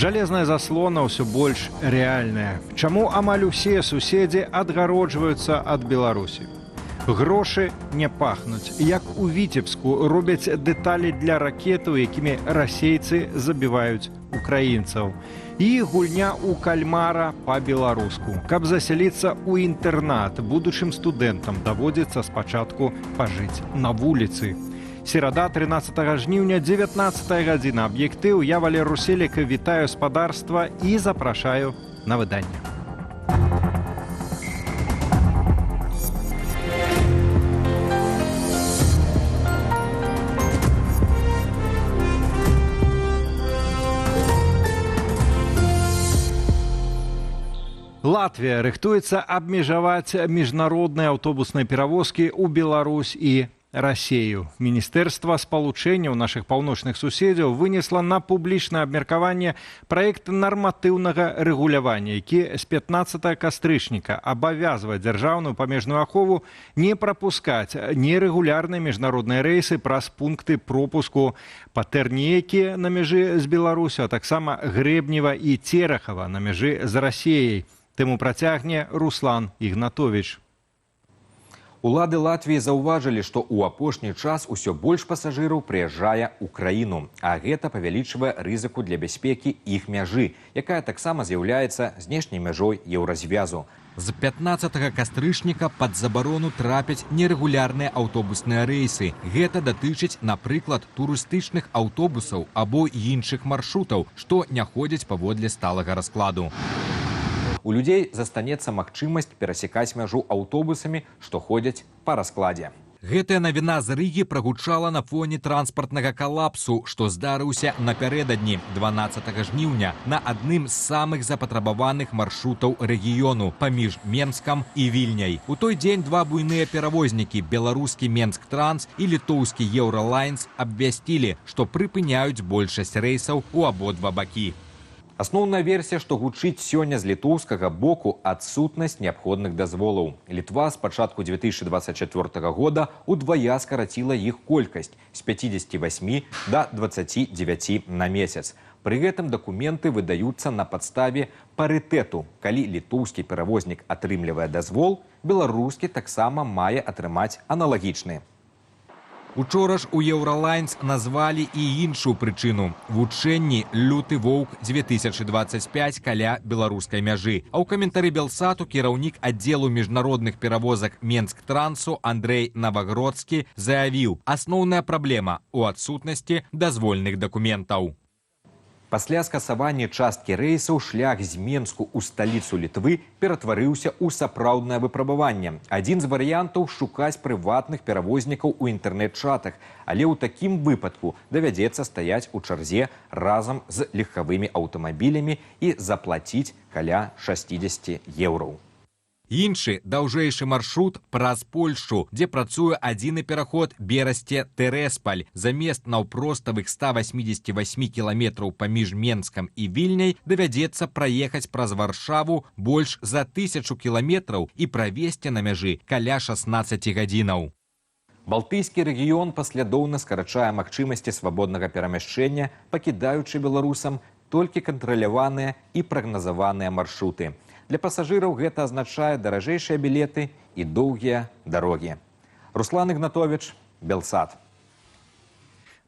Жалезная заслона ўсё больш рэальная. Чаму амаль усе суседзі адгароджваюцца ад Беларусі? Грошы не пахнуць. Як у Віцебску робяць дэталі для ракетаў, якімі расейцы забіваюць украінцаў. І гульня ў кальмара па-беларуску. Каб засяліцца ў інтэрнат, будучым студэнтам даводзіцца спачатку пажыць на вуліцы. Серада, 13 жніўня, 19 гадзіна. Аб'ектыў. Я, Валер Руселік, вітаю спадарства і запрашаю на выданне. Латвія рыхтуецца абмежаваць міжнародныя аўтобусныя перавозкі ў Беларусь і Расею. Міністэрства спалучэнняў нашых паўночных суседзяў вынесла на публічнае абмеркаванне праект нарматыўнага рэгулявання, які з 15 кастрычніка абавязвае дзяржаўную памежную ахову не прапускаць нерэгулярныя міжнародныя рэйсы праз пункты пропуску Патэрнікі на мяжы з Беларусю, а таксама Грэбнева і Церахава на мяжы з Расеяй. Тэму працягне Руслан Ігнатовіч. Улады Латвіі заўважылі, што ў апошні час усё больш пасажыраў прыязджае ў краіну, а гэта павялічвае рызыку для бяспекі іх мяжы, якая таксама з'яўляецца знешняй мяжой еўразвязу. З 15 кастрычніка пад забарону трапяць нерэгулярныя аўтобусныя рэйсы. Гэта датычыць, напрыклад, турыстычных аўтобусаў або іншых маршрутаў, што не ходзяць паводле сталага раскладу. У людзей застанецца магчымасць перасекаць мяжу аўтобусамі, што ходзяць па раскладзе. Гэтая навіна з Рыгі прагучала на фоне транспартнага калапсу, што здарыўся напярэдадні 12 жніўня на адным з самых запатрабаваных маршрутаў рэгіёну паміж Менскам і Вільняй. У той дзень два буйныя перавознікі, беларускі Менск-Транс і літоўскі Еўралайнс, абвясцілі, што прыпыняюць большасць рэйсаў у абодва бакі. Асноўная версія, што гучыць сёння з літоўскага боку, адсутнасць неабходных дазволаў. Літва з пачатку 2024 года удвая скараціла іх колькасць з 58 да 29 на месяц. Пры гэтым дакументы выдаюцца на падставе парытэту. Калі літоўскі перавознік атрымлівае дазвол, беларускі таксама мае атрымаць аналагічны. Учора ж у Еўралайнс назвалі і іншую прычыну – вучэнні «Люты воўк-2025» каля беларускай мяжы. А ў каментары Белсату кіраўнік аддзелу міжнародных перавозак Менск-Трансу Андрэй Навагродскі заявіў, асноўная праблема ў адсутнасці дазвольных дакументаў. Пасля скасавання часткі рэйсаў шлях з Менску ў сталіцу Літвы ператварыўся ў сапраўднае выпрабаванне. Адзін з варыянтаў – шукаць прыватных перавознікаў у інтэрнэт-чатах, але ў такім выпадку давядзецца стаяць у чарзе разам з легкавымі аўтамабілямі і заплаціць каля 60 еўраў. Іншы даўжэйшы маршрут праз Польшчу, дзе працуе адзіны пераход Берасце-Тэрэспаль. Замест наўпроставых 188 кіламетраў паміж Менскам і Вільняй давядзецца праехаць праз Варшаву больш за 1000 кіламетраў і правесці на мяжы каля 16 гадзінаў. Балтыйскі рэгіён паслядоўна скарачае магчымасці свабоднага перамяшчэння, пакідаючы беларусам толькі кантраляваныя і прагназаваныя маршруты. Для пасажыраў гэта азначае даражэйшыя білеты і доўгія дарогі. Руслан Ігнатовіч, Белсат.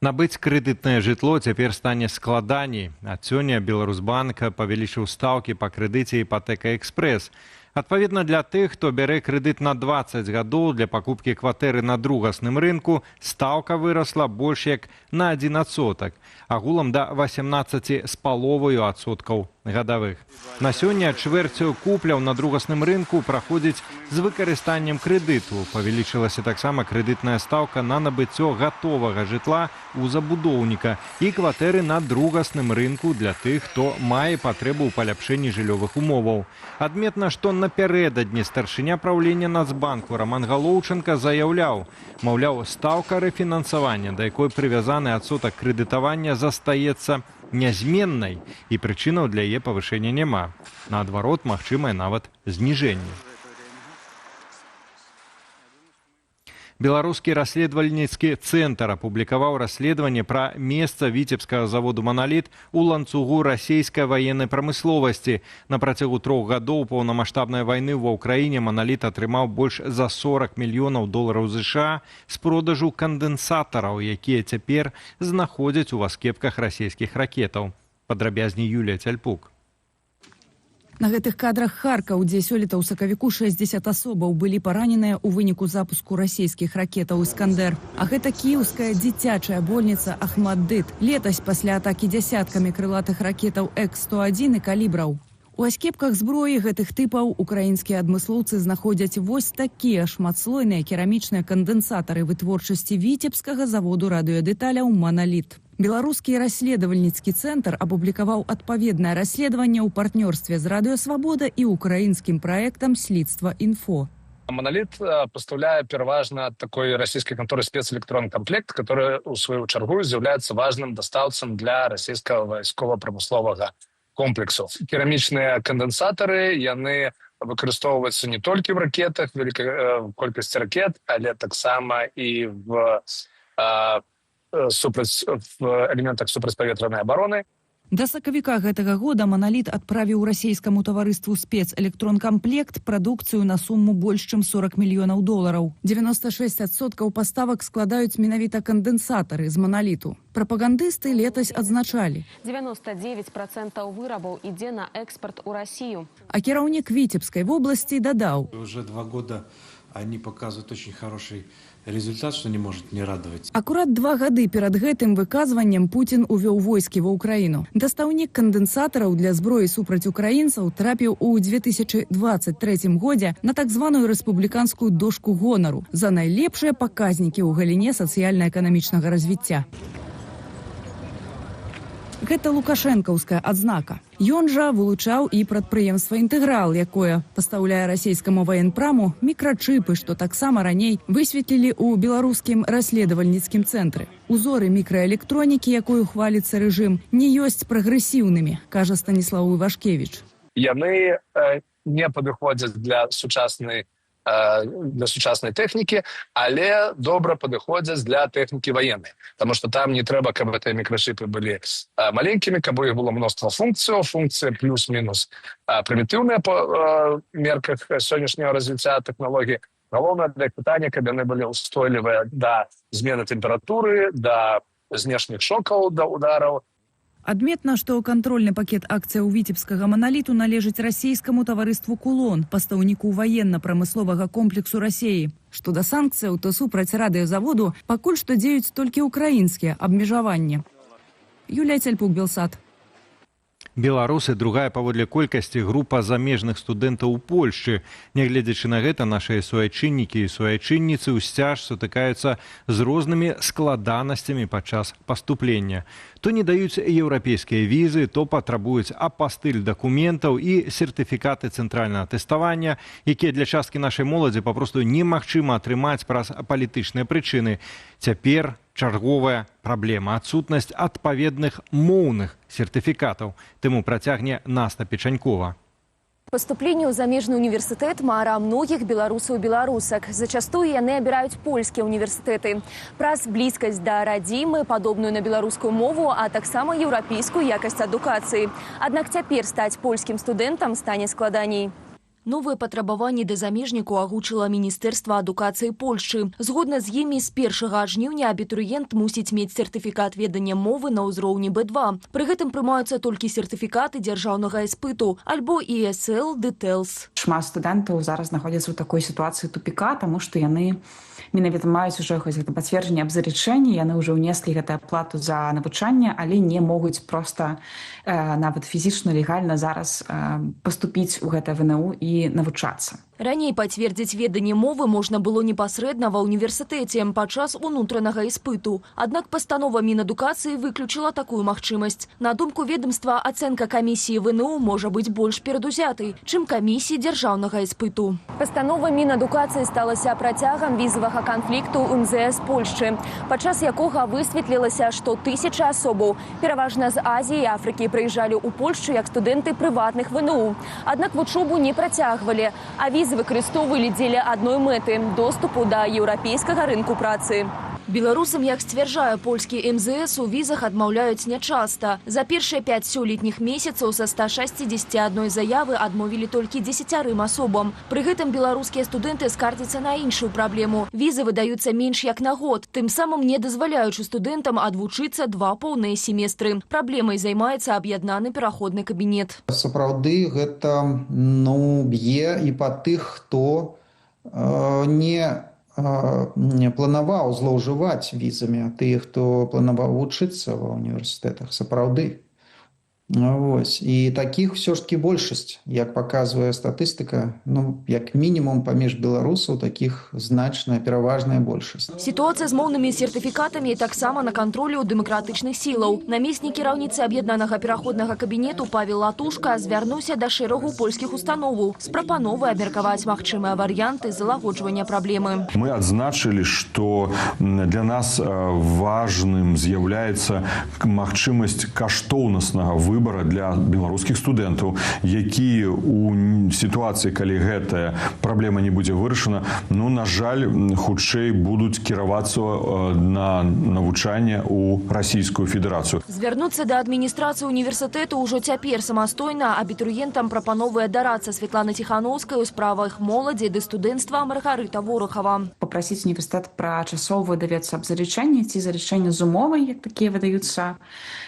Набыць крэдытнае жытло цяпер стане складаней. Ад сёння Беларусбанк павялічыў стаўкі па крэдыце «Іпатэка Экспрэс». Адпаведна, для тых, хто бярэ крэдыт на 20 гадоў для пакупкі кватэры на другасным рынку, стаўка вырасла больш як на 1%, агулам да 18,5% гадавых. На сёння чвэрцю купляў на другасным рынку праходзіць з выкарыстаннем крэдыту. Павялічылася таксама крэдытная стаўка на набыццё гатовага жытла у забудоўніка і кватэры на другасным рынку для тых, хто мае патрэбу ў паляпшэнні жыллёвых умоваў. Адметна, што напярэдадні старшыня праўлення Нацбанку Роман Галоўченка заяўляў, маўляў, стаўка рэфінансавання, да якой прывязаны адсотак крэдытавання, застаецца нязменнай, і прычынаў для яе павышэння няма. Наадварот, магчымае нават зніжэнне. Беларускі расследавальніцкі цэнтр апублікаваў расследаванне пра месца віцебскага заводу «Монолит» у ланцугу расійскай ваеннай прамысловасці. На працягу 3 гадоў паўнамаштабнай вайны ва ўкраіне «Монолит» атрымаў больш за 40 мільёнаў долараў США з продажу кандэнсатараў, якія цяпер знаходзяць у аскепках расійскіх ракетаў. Падрабязней Юлія Цяльпук. На гэтых кадрах Харкаў, дзе сёлета ў сакавіку 60 асобаў былі параненыя ў выніку запуску расійскіх ракетаў «Іскандер». А гэта кіеўская дзіцячая больніца «Ахмад-Дыт». Летась пасля атакі дзясяткамі крылатых ракетаў Х-101 і калібраў. У аскепках зброі гэтых тыпаў украінскія адмыслоўцы знаходзяць вось такія шматслойныя керамічныя кандэнсатары вытворчасці віцебскага заводу радыёдэталяў «Монолит». Беларускі расследавальніцкі цэнтр апублікаваў адпаведнае расследаванне ў партнёрстве з «Радыёсвабода» і украінскім праектам «Слідства Інфо». «Монолит» поставляет переважно такой российской конторы спецэлектронны комплект, который, у свою чергу, является важным доставцем для российского войсково-промыслового комплексу. Керамічныя кандэнсатары, яны выкарыстоўваюцца не толькі в ракетах, вялікай колькасці ракет, але таксама і в элементах супрацьпаветранай абароны. Да сакавіка гэтага года «Монолит» адправіў расійскаму таварыству спецэлектронкамплект прадукцыю на суму больш чым 40 мільёнаў долараў. 96% паставак складаюць менавіта кандэнсатары з «Монолиту». Прапагандысты летась адзначалі. 99% вырабаў ідзе на экспорт у Россию. А кіраўнік Віцебскай вобласці дадаў. Уже 2 года они показывают очень хороший результат, что не может не радовать. Акурат 2 гады перад гэтым выказваннем Путін увёў войскі ва ўкраіну. Дастаўнік кандэнсатараў для зброі супраць украінцаў трапіў у 2023 годзе на так званую рэспубліканскую дошку гонару за найлепшыя паказнікі ў галіне сацыяльна-эканамічнага развіцця. Гэта лукашэнкаўская адзнака. Ён жа вылучаў і прадпрыемства «Інтэграл», якое пастаўляе расійскаму ваенпраму мікрачыпы, што таксама раней высветлілі ў беларускім расследавальніцкім цэнтры. Узоры мікраэлектронікі, якую хваліцца рэжым, не ёсць прагрэсіўнымі, кажа Станіслаў Івашкевіч. Яны не падыходзяць для сучаснай тэхнікі, але добра падыходзяць для тэхнікі ваеннай. Таму што там не трэба, каб гэтыя мікрачыпы былі маленькімі, каб іх было мноства функцыяў, функцыі плюс-мінус прымітыўныя па мерках сённяшняга развіцця тэхналогій. Галоўнае для іх пытання, каб яны былі ўстойлівыя да змены тэмпературы, да знешніх шокаў, да удараў. Адметна, што кантрольны пакет акцыяў віцебскага «Монолиту» належыць расійскаму таварыству «Кулон», пастаўніку ваенна-прамысловага комплексу Расіі. Што да санкцыяў, то супраць радыёзаводу пакуль што дзеюць толькі ўкраінскія абмежаванні. Юлія Цяльпук, Белсат. Беларусы другая паводле колькасці група замежных студэнтаў у Польшчы. Нягледзячы на гэта, нашыя суайчыннікі і суайчынніцы ўсцяж сутыкаюцца з рознымі складанасцямі падчас паступлення. То не даюць еўрапейскія візы, то патрабуюць апастыль дакументаў і сертыфікаты цэнтральнага тэставання, якія для часткі нашай моладзі папросту немагчыма атрымаць праз палітычныя прычыны. Цяпер чарговая праблема – адсутнасць адпаведных моўных сертыфікатаў. Тыму працягне Наста Печанькова. Поступленне ў замежны універсітэт мара многіх беларусаў і беларусак. Зачастую яны абіраюць польскія універсітэты. Праз блізкасць да радзімы, падобную на беларускую мову, а таксама еўрапейскую якасць адукацыі. Аднак цяпер стаць польскім студэнтам стане складаней. Новыя патрабаванні да замежніку агучыла Міністэрства адукацыі Польшчы. Згодна з імі, з 1 жніўня абітурыент мусіць мець сертыфікат ведання мовы на ўзроўні Б2. Пры гэтым прымаюцца толькі сертыфікаты дзяржаўнага іспыту альбо ESL Details. Шмат студэнтаў зараз знаходзяцца ў такой сітуацыі тупіка, таму што яны менавіта маюць ужо гэта пацверджанне аб зарячэнні, яны ўжо ўнеслі гэтую плату за навучанне, але не могуць проста нават фізічна, легальна зараз паступіць у гэта ВНУ і навучацца. Раней пацвердзіць веданне мовы можна было непасрэдна ва ўніверсітэце падчас унутранага іспыту. Аднак пастанова Мінадукацыі выключыла такую магчымасць. На думку ведомства, ацэнка камісіі ВНУ можа быць больш перадузятай, чым камісіі дзяржаўнага іспыту. Пастанова Мінадукацыі сталася працягам візавага канфлікту ў МЗС Польшчы, падчас якога высветлілася, што 1000 асобаў, пераважна з Азіі і Афрыкі, прыязджалі ў Польшчу як студэнты прыватных ВНУ. Аднак вучобу не працягвалі, а візы выкарыстоўвалі дзеля адной мэты – доступу да еўрапейскага рынку працы. Беларусам, як сцвярджае польскі МЗС, у візах адмаўляюць нячаста. За першыя 5 сёлетніх месяцаў са 161 заявы адмовілі толькі 10 асобам. Пры гэтым беларускія студэнты скардзяцца на іншую праблему. Візы выдаюцца менш як на год, тым самым не дазваляючы студэнтам адвучыцца 2 поўныя семестры. Праблемай займаецца аб'яднаны пераходны кабінет. Сапраўды гэта б'е і па тых, хто не планаваў злоўжываць візамі, а тых, хто планаваў вучыцца ва універсітэтах, сапраўды. Вось. І такіх ўсё ж таки большасць, як паказвае статыстыка, як мінімум паміж беларусаў такіх значная, пераважная большасць. Сітуацыя з моўнымі сертыфікатамі таксама на кантролі ў дэмакратычных сілаў. Намеснік кіраўніцы аб'яднанага пераходнага кабінету Павел Латушка звярнуўся да шэрагу польскіх установаў з прапановай абмеркаваць магчымыя варыянты залагоджвання праблемы. Мы адзначылі, што для нас важным з'яўляецца магчымасць каштоўнаснага выбора для беларускіх студэнтаў, які у сітуацыі, калі гэтая праблема не будзе вырашана, на жаль, хутчэй будуць кіравацца на навучанне ў Расійскую Федэрацыю. Звярнуцца да адміністрацыі універсітэту ўжо цяпер самастойна абітурыентам прапановвае дарацца Светлана Тихановская ў справах моладзі ды студэнцтва Маргарыта Ворохава. Попросіць універсітэт пра часовую даведца аб заручэнні ці заручэнні з умовай, як такія выдаюцца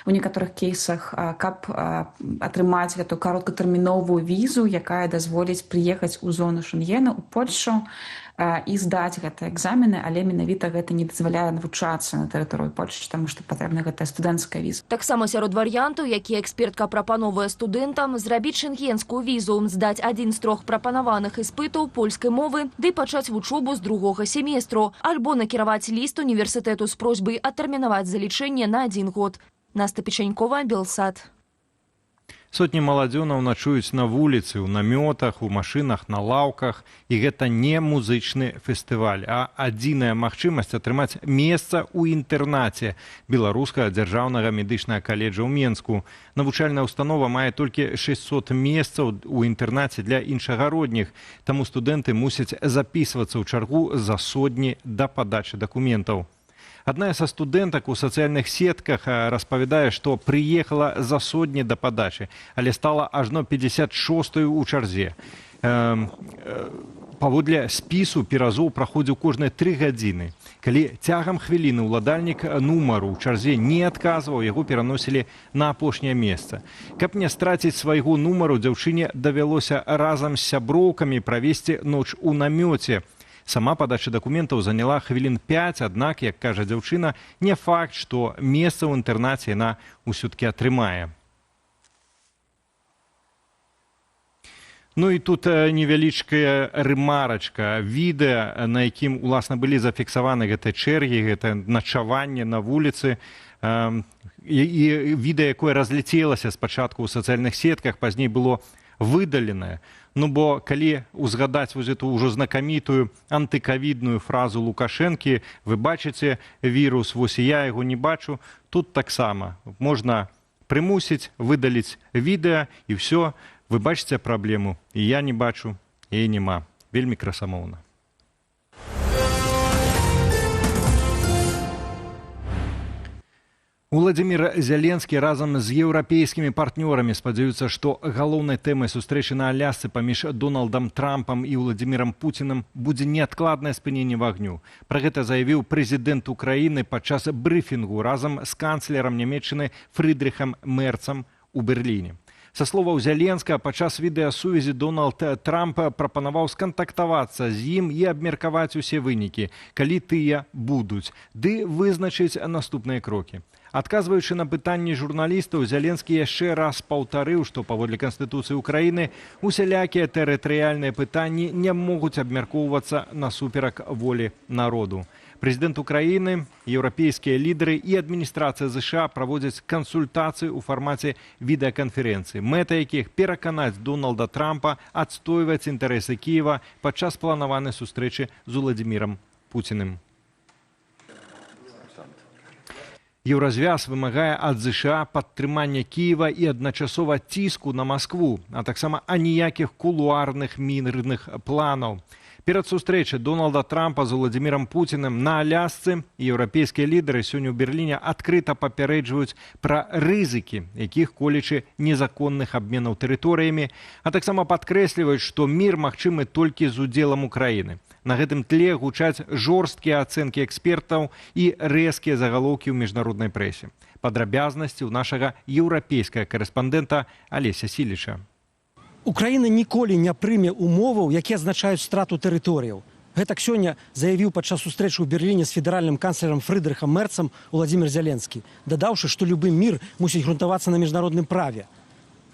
у некаторых кейсах, каб атрымаць гэту кароткатэрміновую візу, якая дазволіць прыехаць у зону Шенгена, у Польшу і здаць гэтыя экзамены, але менавіта гэта не дазваляе навучацца на тэрыторыі Польшчы, таму што патрэбна гэтая студэнцкая віза. Таксама сярод варыянтаў, які экспертка прапановвае студэнтам, зрабіць шенгенскую візу, здаць адзін з 3 прапанаваных іспытаў польскай мовы ды пачаць вучобу з 2 семестру, альбо накіраваць ліст універсітэту з просьбай адтэрмінаваць залічэнне на 1 год. Наста Печанькова, Белсат. Сотні маладзёнаў начуюць на вуліцы, у намётах, у машынах, на лаўках. І гэта не музычны фестываль, а адзіная магчымасць атрымаць месца ў інтэрнаце Беларускага дзяржаўнага медычнага каледжа ў Менску. Навучальная ўстанова мае толькі 600 месцаў у інтэрнаце для іншагародніх, таму студэнты мусяць запісвацца ў чаргу за сотні да падачы дакументаў. Адна са студэнтак у сацыяльных сетках распавядае, што прыехала за сотні да падачы, але стала ажно 56-ю ў чарзе. Паводле спісу перазоў праходзіў кожныя 3 гадзіны. Калі цягам хвіліны ўладальнік нумару ў чарзе не адказваў, яго пераносілі на апошняе месца. Каб не страціць свайго нумару, дзяўчыне давялося разам з сяброўкамі правесці ноч у намёце. Сама падача дакументаў заняла хвілін 5, аднак, як кажа дзяўчына, не факт, што месца ў інтэрнаце яна ўсё-ткі атрымае. І тут невялічкая рэмарачка. Відэа, на якім, уласна, былі зафіксаваны гэтыя чэргі, гэта начаванне на вуліцы, і відэа, якое разляцелася спачатку ў сацыяльных сетках, пазней было выдаленае. Бо калі узгадаць эту ўжо знакамітую антыкавідную фразу Лукашэнкі, вы бачыце вірус, вось і я яго не бачу, тут таксама можна прымусіць выдаліць відэа і ўсё, вы бачыце праблему, і я не бачу, і няма. Вельмі красамоўна. Уладзімір Зеленскі разам з еўрапейскімі партнёрамі спадзяюцца, што галоўнай тэмай сустрэчы на Алясцы паміж Дональдам Трампам і Уладзімірам Пуцінам будзе неадкладнае спыненне вагню. Пра гэта заявіў прэзідэнт Украіны падчас брыфінгу разам з канцлерам Нямецчыны Фрыдрыхам Мерцам у Берліне. Са словаў Зеленскага, падчас відэасувязі Дональд Трамп прапанаваў скантактавацца з ім і абмеркаваць усе вынікі, калі тыя будуць, ды вызначыць наступныя крокі. Адказваючы на пытанні журналістаў, Зеленскі яшчэ раз паўтарыў, што паводле Канстытуцыі Украіны усялякія тэрытарыяльныя пытанні не могуць абмяркоўвацца насуперак волі народу. Прэзідэнт Украіны, еўрапейскія лідары і адміністрацыя ЗША праводзяць кансультацыі ў фармаце відэаканферэнцыі, мэта якіх пераканаць Дональда Трампа адстойваць інтарэсы Кіева падчас планаванай сустрэчы з Уладзімірам Пуціным. Еўразвяз вымагае ад ЗША падтрымання Кіева і адначасова ціску на Маскву, а таксама аніякіх кулуарных мірных планаў. Перад сустрэчай Дональда Трампа з Владзімірам Пуціным на Алясцы еўрапейскія лідары сёння ў Берліне адкрыта папярэджваюць пра рызыкі, якіх колечы незаконных абменаў тэрыторыямі, а таксама падкрэсліваюць, што мір магчымы толькі з удзелам Украіны. На гэтым тле гучаць жорсткія ацэнкі экспертаў і рэзкія загалоўкі ў міжнароднай прэсе. Падрабязнасці ў нашага еўрапейскага карэспандэнта Алеся Сіліча. Украіна ніколі не прыме умоваў, якія азначаюць страту тэрыторыяў. Гэтак сёння заявіў падчас сустрэчы ў Берліне з федэральным канцлерам Фрыдрыхам Мерцам Владзімір Зеленскі, дадаўшы, што любы мір мусіць грунтавацца на міжнародным праве.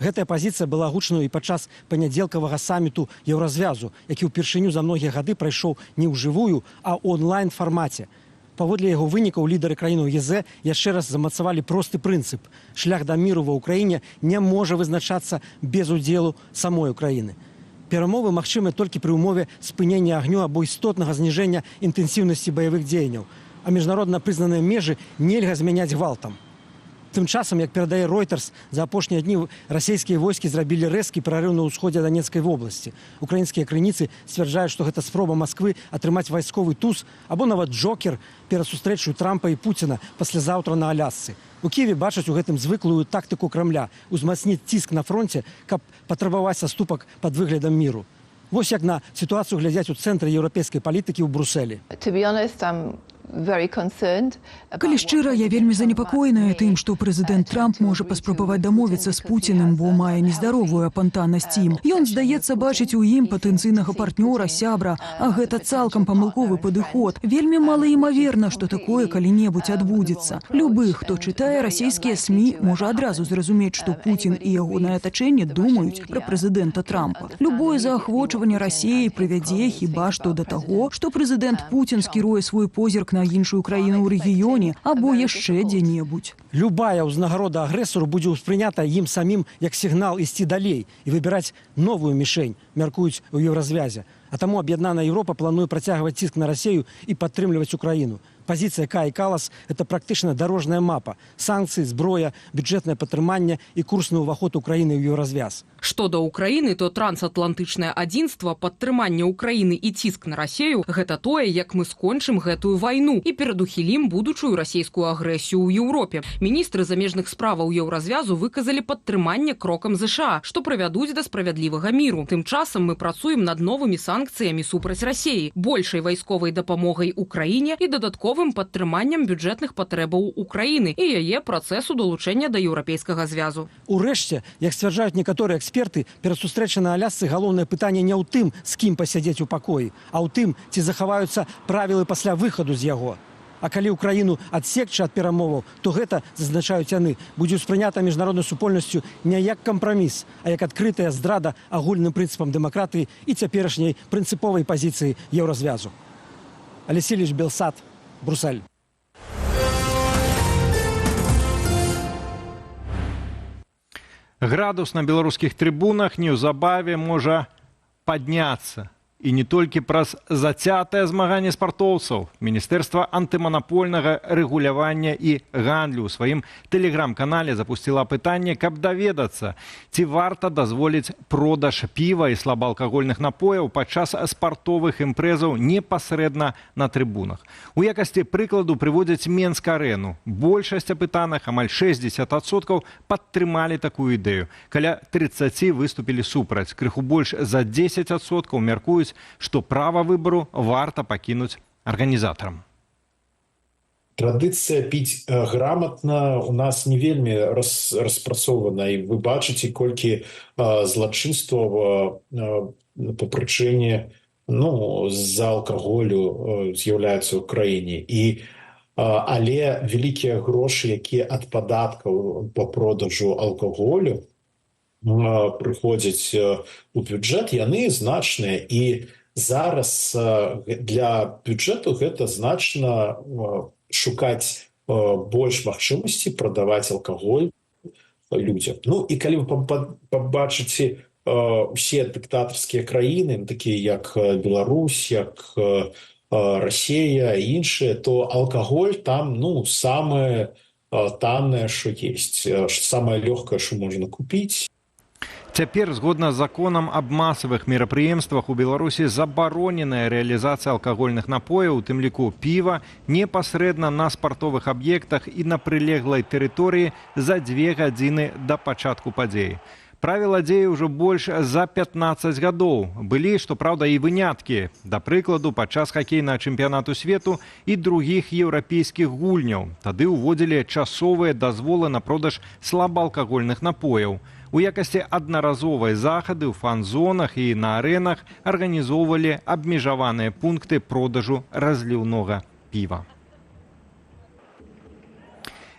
Гэтая пазіцыя была агучана і падчас панядзелкавага саміту Еўразвязу, які ўпершыню за многія гады прайшоў не ў жывую, а ў онлайн-фармаце. Паводле яго вынікаў лідары краінаў ЕЗ яшчэ раз замацавалі просты прынцып. Шлях да міру ва ўкраіне не можа вызначацца без удзелу самой Украіны. Перамовы магчымы толькі пры ўмове спынення агню або істотнага зніжэння інтэнсіўнасці баявых дзеянняў, а міжнародна прызнаныя межы нельга змяняць гвалтам. Тым часам, як перадае Reuters, за апошнія дні расійскія войскі зрабілі рэзкі прарыў на ўсходзе Данецкай вобласці. Украінскія крыніцы сцвярджаюць, што гэта спроба Масквы атрымаць вайсковы туз або нават джокер перад сустрэчаю Трампа і Пуціна паслязаўтра на Алясцы. У Киеве бачаць у гэтым звыклую тактыку Крамля – узмацніць ціск на фронте, каб патрабаваць саступак пад выглядам міру. Вось як на сітуацыю глядзяць у цэнтры еўрапейскай палітыкі ў Брусэлі. Калі шчыра, я вельмі занепакоеная тым, што прэзідэнт Трамп можа паспрабаваць дамовіцца з Пуціным, бо мае нездаровую апантанасць ім. Ён, здаецца, бачыць у ім патэнцыйнага партнёра, сябра, а гэта цалкам памылковы падыход. Вельмі малаімаверна, што такое калі-небудзь адбудзецца. Любы, хто чытае расійскія СМІ, можа адразу зразумець, што Пуцін і ягонае атачэнне думаюць пра прэзідэнта Трампа. Любое заахвочванне Расіі прывядзе хіба што да таго, што прэзідэнт Пуцін скіруе свой позірк на іншую краіну ў рэгіёне або яшчэ дзе-небудзь. Любая ўзнагарода агрэсару будзе ўспрынята ім самім як сігнал ісці далей і выбіраць новую мішень, мяркуюць у Еўразвязе. А таму аб'яднаная Еўропа плануе працягваць ціск на Расію і падтрымліваць Украіну. Пазіцыя Каі Калас – гэта практычна дарожная мапа. Санкцыі, зброя, бюджэтнае падтрыманне і курс на ўваход Украіны ў Еўразвяз. Што да Украіны, то трансатлантычнае адзінства, падтрыманне Украіны і ціск на Расію – гэта тое, як мы скончым гэтую вайну і перадухілім будучую расійскую агрэсію ў Еўропе. Міністры замежных справаў Еўразвязу выказалі падтрыманне крокам ЗША, што прывядуць да справядлівага міру. Тым часам мы працуем над новымі санкцыямі супраць Расіі, большай вайсковай дапамогай Украіне і дадатковым падтрыманнем бюджэтных патрэбаў Украіны і яе працэсу далучэння да еўрапейскага звязу. Урэшце, як сцвярджаюць некаторыя эксперты, перад сустрэчай на Алясцы галоўнае пытанне не ў тым, з кім пасядзець у пакоі, а ў тым, ці захаваюцца правілы пасля выхаду з яго. А калі Украіну адсекчы ад перамоваў, то гэта, зазначаюць яны, будзе ўспрынята міжнароднай супольнасцю не як кампраміс, а як адкрытая здрада агульным прынцыпам дэмакратыі і цяперашняй прынцыповай пазіцыі Еўразвязу. Алесіліч, Белсат, Бруссель. Градус на беларускіх трыбунах неўзабаве можа падняцца. І не толькі праз зацятае змаганне спартоўцаў. Міністэрства антыманапольнага рэгулявання і гандлю ў сваім тэлеграм-канале запусціла пытанне, каб даведацца, ці варта дазволіць продаж піва і слабаалкагольных напояў падчас спартовых імпрэзаў непасрэдна на трыбунах. У якасці прыкладу прыводзяць Менск-арэну. Большасць апытаных, амаль 60%, падтрымалі такую ідэю. Каля 30 выступілі супраць. Крыху больш за 10% мяркуюць, што права выбару варта пакінуць арганізатарам. Традыцыя піць грамотна у нас не вельмі распрацована, і вы бачыце, колькі злачынстваў па прычыне з-за алкаголю з'яўляецца ў краіне. Але вялікія грошы, якія ад падаткаў па продажу алкаголю прыходзяць у бюджэт, яны значныя. І зараз для бюджэту гэта значна шукаць больш магчымасці прадаваць алкаголь людзям. І калі вы пабачыце усе дыктатарскія краіны, такія як Беларусь, як Расія і іншыя, то алкаголь там самы танное, что есть, самое легкое, что можно купить. Цяпер, згодна з законам аб масавых мерапрыемствах у Беларусі забароненая рэалізацыя алкагольных напояў, у тым ліку піва, непасрэдна на спартовых аб'ектах і на прылеглай тэрыторыі за 2 гадзіны да пачатку падзеі. Правіла дзеі ўжо больш за 15 гадоў. Былі, што праўда, і выняткі. Да прыкладу, падчас хакейнага чэмпіянату свету і другіх еўрапейскіх гульняў. Тады ўводзілі часовыя дазволы на продаж слабаалкагольных напояў. У якасці аднаразовай захады ў фан-зонах і на арэнах арганізоўвалі абмежаваныя пункты продажу разліўнога піва.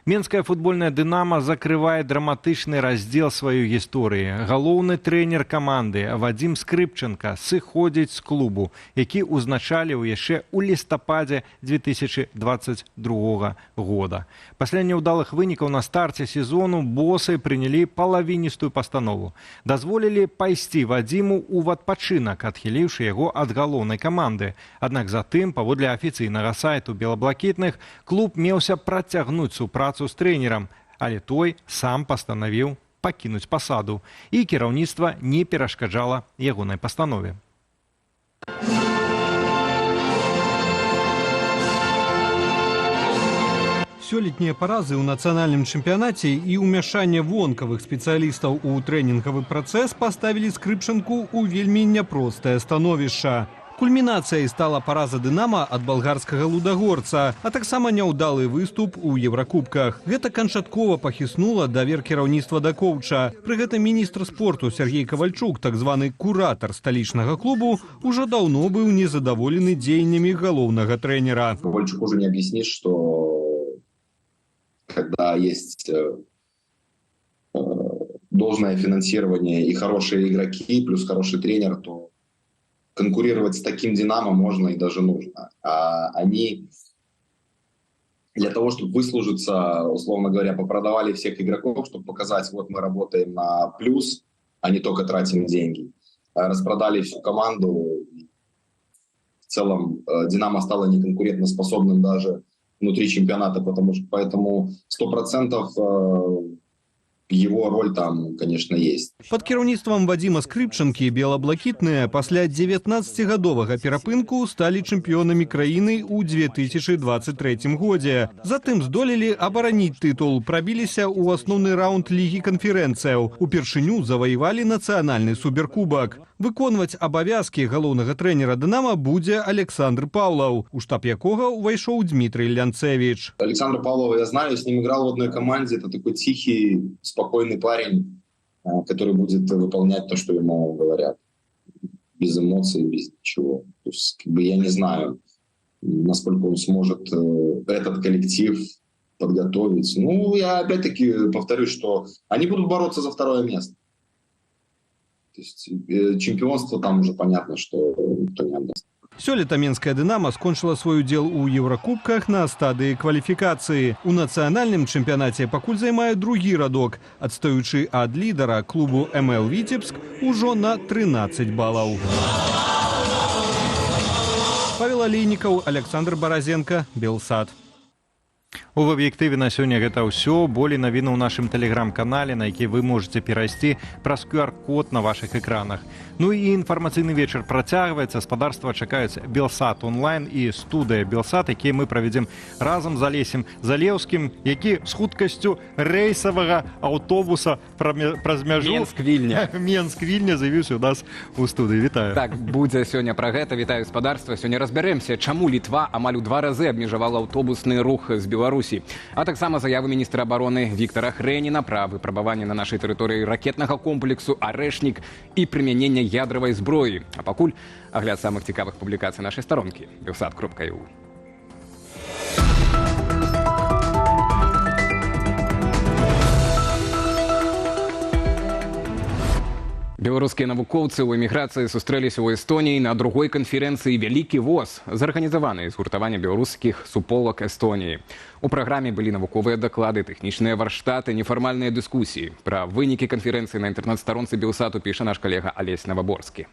Менская футбольная «Дынамо» закрывае драматычны раздзел сваёй гісторыі. Галоўны трэнер каманды Вадзім Скрыпченка сыходзіць з клубу, які ўзначаліў яшчэ ў лістападзе 2022 года. Пасля няўдалых вынікаў на старце сезону босы прынялі палавіністую пастанову. Дазволілі пайсці Вадзіму ў адпачынак, адхіліўшы яго ад галоўнай каманды. Аднак затым, паводле афіцыйнага сайту белаблакітных, клуб меўся працягнуць супрацу з трэнерам, але той сам пастанавіў пакінуць пасаду, і кіраўніцтва не перашкаджала ягонай пастанове. Сёлетнія паразы ў нацыянальным чэмпіянаце і ўмяшанне вонкавых спецыялістаў у трэнінгавы працэс паставілі Скрыпчанку ў вельмі няпростае становішча. Кульмінацыяй стала параза «Дынамо» ад балгарскага «Лудагорца», а таксама няўдалы выступ у Еўракубках. Гэта канчаткова пахіснула давер кіраўніцтва да коўча. Пры гэтым міністр спорту Сергей Ковальчук, так званы куратар сталічнага клубу, ужо даўно быў незадаволены дзеяннямі галоўнага трэнера. Ковальчук уже не объяснишь, что когда есть должное финансирование и хорошие игроки, плюс хороший тренер, то конкурировать с таким «Динамо» можно и даже нужно. А они для того, чтобы выслужиться, условно говоря, попродавали всех игроков, чтобы показать, вот мы работаем на плюс, а не только тратим деньги. Распродали всю команду. В целом «Динамо» стало неконкурентоспособным даже внутри чемпионата, поэтому 100% его роль там, конечно, есть. Под кіраўніцтвам Вадзіма Скрыпчанкі белаблакітныя пасля 19гадовага перапынку сталі чэмпіёнамі краіны ў 2023 годзе. Затым здолелі абараніць тытул, прабіліся ў асноўны раунд лігі канферэнцыяў. Упершыню заваявалі нацыянальны суперкубак. Выконваць абавязкі галоўнага трэнера «Дынамо» будзе Александр Павлов, у штаб якога ўвайшоў Дмітрий Лянцевич. Александра Павлова я знаю, с ним играл в одной команде. Это такой тихий, спокойный парень, который будет выполнять то, что ему говорят. Без эмоций, без ничего. То есть, я не знаю, насколько он сможет этот коллектив подготовить. Ну, я опять-таки повторюсь, что они будут бороться за второе место. То есть чемпионство там уже понятно, что никто не отдаст. Сёлета менская «Дынамо» скончыла свой удзел у Еўракубках на стадыі кваліфікацыі. У нацыянальным чэмпіянаце пакуль займае другі радок, адстаючы ад лідара клубу МЛ «Віцебск» ужо на 13 балаў. Павел Алейнікаў, Александр Баразенко, Белсат. У аб'ектыве на сёння гэта ўсё. Болей навіны ў нашым тэлеграм-канале, на які вы можете перайсці праз QR-код на вашых экранах. Ну і інфармацыйны вечар працягваецца. Спадарства чакаюць Белсат онлайн і студыя Белсат, якія мы правядзем разам з Алесем Залеўскім, які з хуткасцю рэйсавага аўтобуса праз мяжу Менск-Вільня з'явіўся у нас у студыі. Вітаю. Так, будзе сёння пра гэта. Вітаю спадарства. Сёння разбярэмся, чаму Літва амаль у 2 разы абмежавала аўтобусны рух з Беларусі. А таксама заявы міністра абароны Віктара Хрэніна пра выпрабаванне на нашай тэрыторыі ракетнага комплексу «Арэшнік» і прымянення ядравай зброі. А пакуль агляд самых цікавых публікацый нашай старонкі Белсат.eu. Беларускія навукоўцы ў эміграцыі сустрэліся ў Эстоніі на другой канферэнцыі «Вялікі ВОЗ», зарганізаванай згуртавання беларускіх суполак Эстоніі. У праграме былі навуковыя даклады, тэхнічныя варштаты, нефармальныя дыскусіі. Пра вынікі канферэнцыі на інтэрнэт-старонцы Белсату піша наш калега Алесь Наваборскі.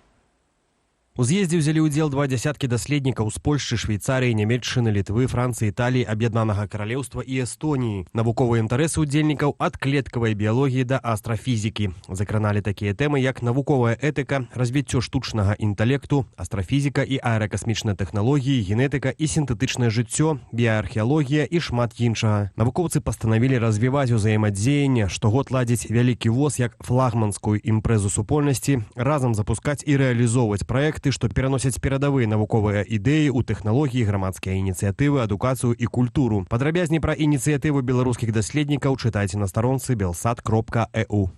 У з'ездзе ўзялі ўдзел 20 даследнікаў з Польшчы, Швейцарыі, Нямецчыны, Літвы, Францыі, Італіі, Аб'яднанага Каралеўства і Эстоніі. Навуковыя інтарэсы ўдзельнікаў ад клеткавай біялогіі да астрафізікі. Закраналі такія тэмы, як навуковая этыка, развіццё штучнага інтэлекту, астрафізіка і аэракасмічныя тэхналогіі, генетыка і сінтэтычнае жыццё, біяархеалогія і шмат іншага. Навукоўцы пастанавілі развіваць узаемадзеянне, штогод ладзіць вялікі ВОЗ як флагманскую імпрэзу супольнасці, разам запускаць і рэалізоўваць праекты, што пераносяць перадавыя навуковыя ідэі ў тэхналогіі, грамадскія ініцыятывы, адукацыю і культуру. Падрабязней пра ініцыятыву беларускіх даследнікаў чытайце на старонцы belsat.eu.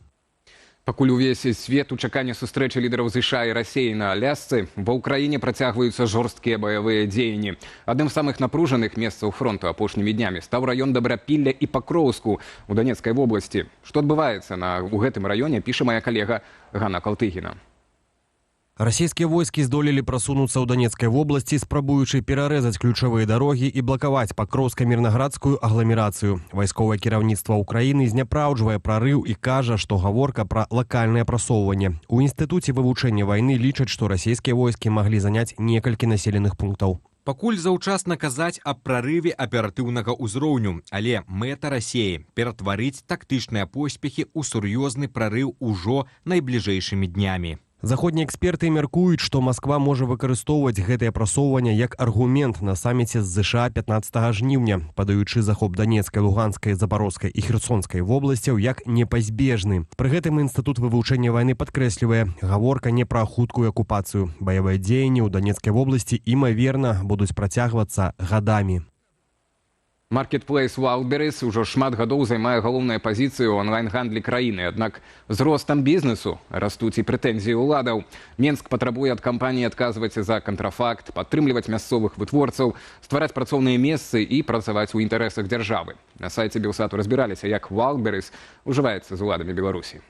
Пакуль увесь свет у чаканні сустрэчы лідараў ЗША і Расіі на Алясцы, ва ўкраіне працягваюцца жорсткія баявыя дзеянні. Адным з самых напружаных месцаў фронту апошнімі днямі стаў раён Дабрапілля і Пакроўску у Донецкай вобласці. Што адбываецца у гэтым раёне, піша мая калега Ганна Калтыгіна. Расійскія войскі здолелі прасунуцца ў Донецкай вобласці, спрабуючы перарэзаць ключавыя дарогі і блакаваць Пакроўска-мірнаградскую агламерацыю. Вайсковае кіраўніцтва ўкраіны зняпраўджвае прарыў і кажа, што гаворка пра лакальнае прасоўванне. У інстытуце вывучэння вайны лічаць, што расійскія войскі маглі заняць некалькі населеных пунктаў. Пакуль заўчасна казаць аб прарыве аператыўнага ўзроўню, але мэта Расіі – ператварыць тактычныя поспехі ў сур'ёзны прарыў ужо найбліжэйшымі днямі. Заходнія эксперты мяркуюць, што Масква можа выкарыстоўваць гэтае прасоўванне як аргумент на саміце з ЗША 15 жніўня, падаючы захоп Донецкай, Луганскай, Запорозскай і Херсонскай вобласцяў як непазбежны. Пры гэтым інстытут вывучэння вайны падкрэслівае, гаворка не пра хуткую акупацыю. Баявыя дзеянні ў Донецкай вобласці, імаверна, будуць працягвацца гадамі. Маркетплейс Wildberries ўжо шмат гадоў займае галоўную пазіцыю ў онлайн-гандлі краіны. Аднак з ростам бізнесу растуць і прэтэнзіі ўладаў. Менск патрабуе ад кампаніі адказваць за кантрафакт, падтрымліваць мясцовых вытворцаў, ствараць працоўныя месцы і працаваць у інтарэсах дзяржавы. На сайце Белсату разбіраліся, як Wildberries ужываецца з уладамі Беларусі.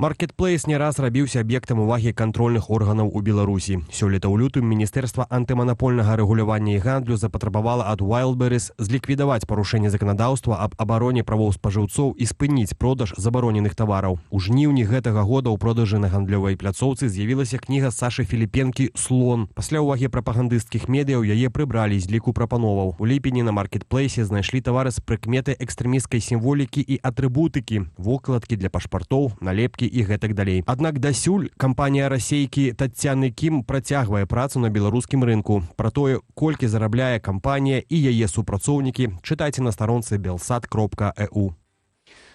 Маркетплейс не раз рабіўся аб'ектам увагі кантрольных органаў у Беларусі. Сёлета ў лютым Міністэрства антыманапольнага рэгулявання і гандлю запатрабавала ад Wildberries зліквідаваць парушэнне заканадаўства аб абароне правоў спажыўцоў і спыніць продаж забароненых тавараў. У жніўні гэтага года ў продажы на гандлёвай пляцоўцы з'явілася кніга Сашы Філіпенкі «Слон». Пасля ўвагі прапагандысцкіх медыяў яе прыбралі з ліку прапановаў. У ліпені на маркетплейсе знайшлі тавары з прыкметай экстрэмісцкай сімволікі і атрыбутыкі, вокладкі для пашпартоў, налепкі і гэтак далей. Аднак дасюль кампанія расейкі Таццяны Кім працягвае працу на беларускім рынку. Пра тое, колькі зарабляе кампанія і яе супрацоўнікі, чытайце на старонцы belsat.eu.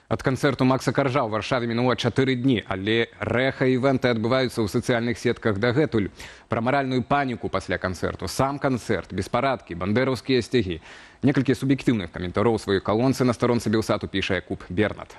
Ад канцэрту Макса Каржа ў Варшаве мінула 4 дні, але рэха-івенты адбываюцца ў сацыяльных сетках дагэтуль. Пра маральную паніку пасля канцэрту, сам канцэрт, беспарадкі, бандэраўскія сцягі. Некалькі суб'ектыўных каментараў у сваёй калонцы на старонцы Белсату піша Якуб Бернат.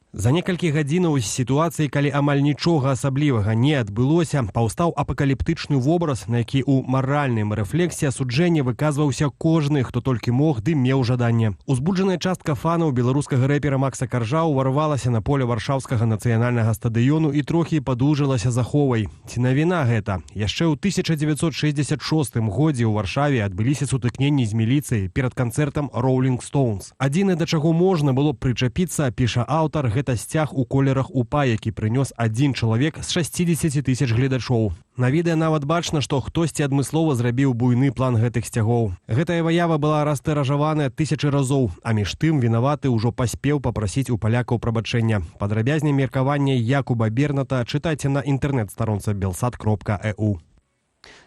За некалькі гадзінаў з сітуацыі, калі амаль нічога асаблівага не адбылося, паўстаў апакаліптычны вобраз, на які ў маральным рэфлексіі асуджэння выказваўся кожны, хто толькі мог ды меў жаданне. Узбуджаная частка фанаў беларускага рэпера Макса Каржа ўварвалася на поле варшаўскага нацыянальнага стадыёну і трохі падужылася заховай. Ці навіна гэта? Яшчэ ў 1966 годзе ў Варшаве адбыліся сутыкненні з міліцыяй перад канцэртам Rolling Stones. Адзінае, да чаго можна было прычапіцца, піша аўтар, гэта сцяг у колерах УПА, які прынёс адзін чалавек з 60 000 гледачоў. На відэа нават бачна, што хтосьці адмыслова зрабіў буйны план гэтых сцягоў. Гэтая выява была растыражаваная 1000 разоў, а між тым вінаваты ўжо паспеў папрасіць у палякаў прабачэння. Падрабязней меркаванне Якуба Берната чытайце на інтэрнэт-старонцы belsat.eu.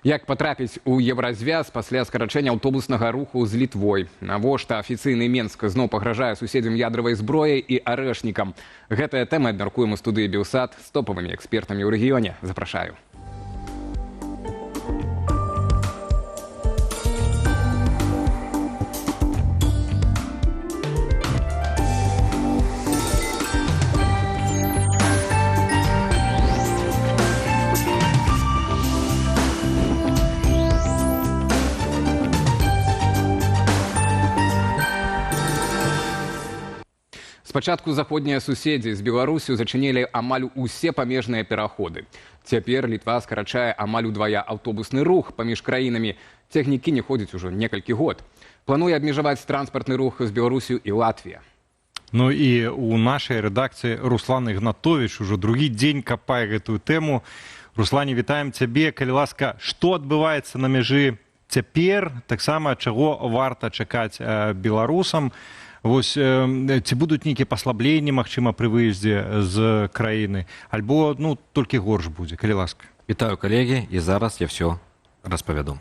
Як патрапіць у Еўразвяз пасля скарачэння аўтобуснага руху з Літвой? Навошта афіцыйны Менск зноў пагражае суседзям ядравай зброяй і арэшнікам? Гэтая тэма абмяркуем у студыі Белсат з топавымі экспертамі ў рэгіёне. Запрашаю. Спачатку заходнія суседзі з Беларусю зачынілі амаль усе памежныя пераходы. Цяпер Літва скарачае амаль удвая аўтобусны рух паміж краінамі. Цягнікі не ходзяць ужо некалькі год. Плануе абмежаваць транспартны рух з Беларусю і Латвія. Ну і у нашай рэдакцыі Руслан Ігнатович ужо другі дзень капае гэтую тэму. Руслане, вітаем цябе, калі ласка, што адбываецца на мяжы цяпер, таксама чаго варта чакаць беларусам? Вось ці будуць нейкія паслабленні, магчыма, пры выездзе з краіны, альбо толькі горш будзе, калі ласка. Вітаю, калегі, і зараз я все распавяду.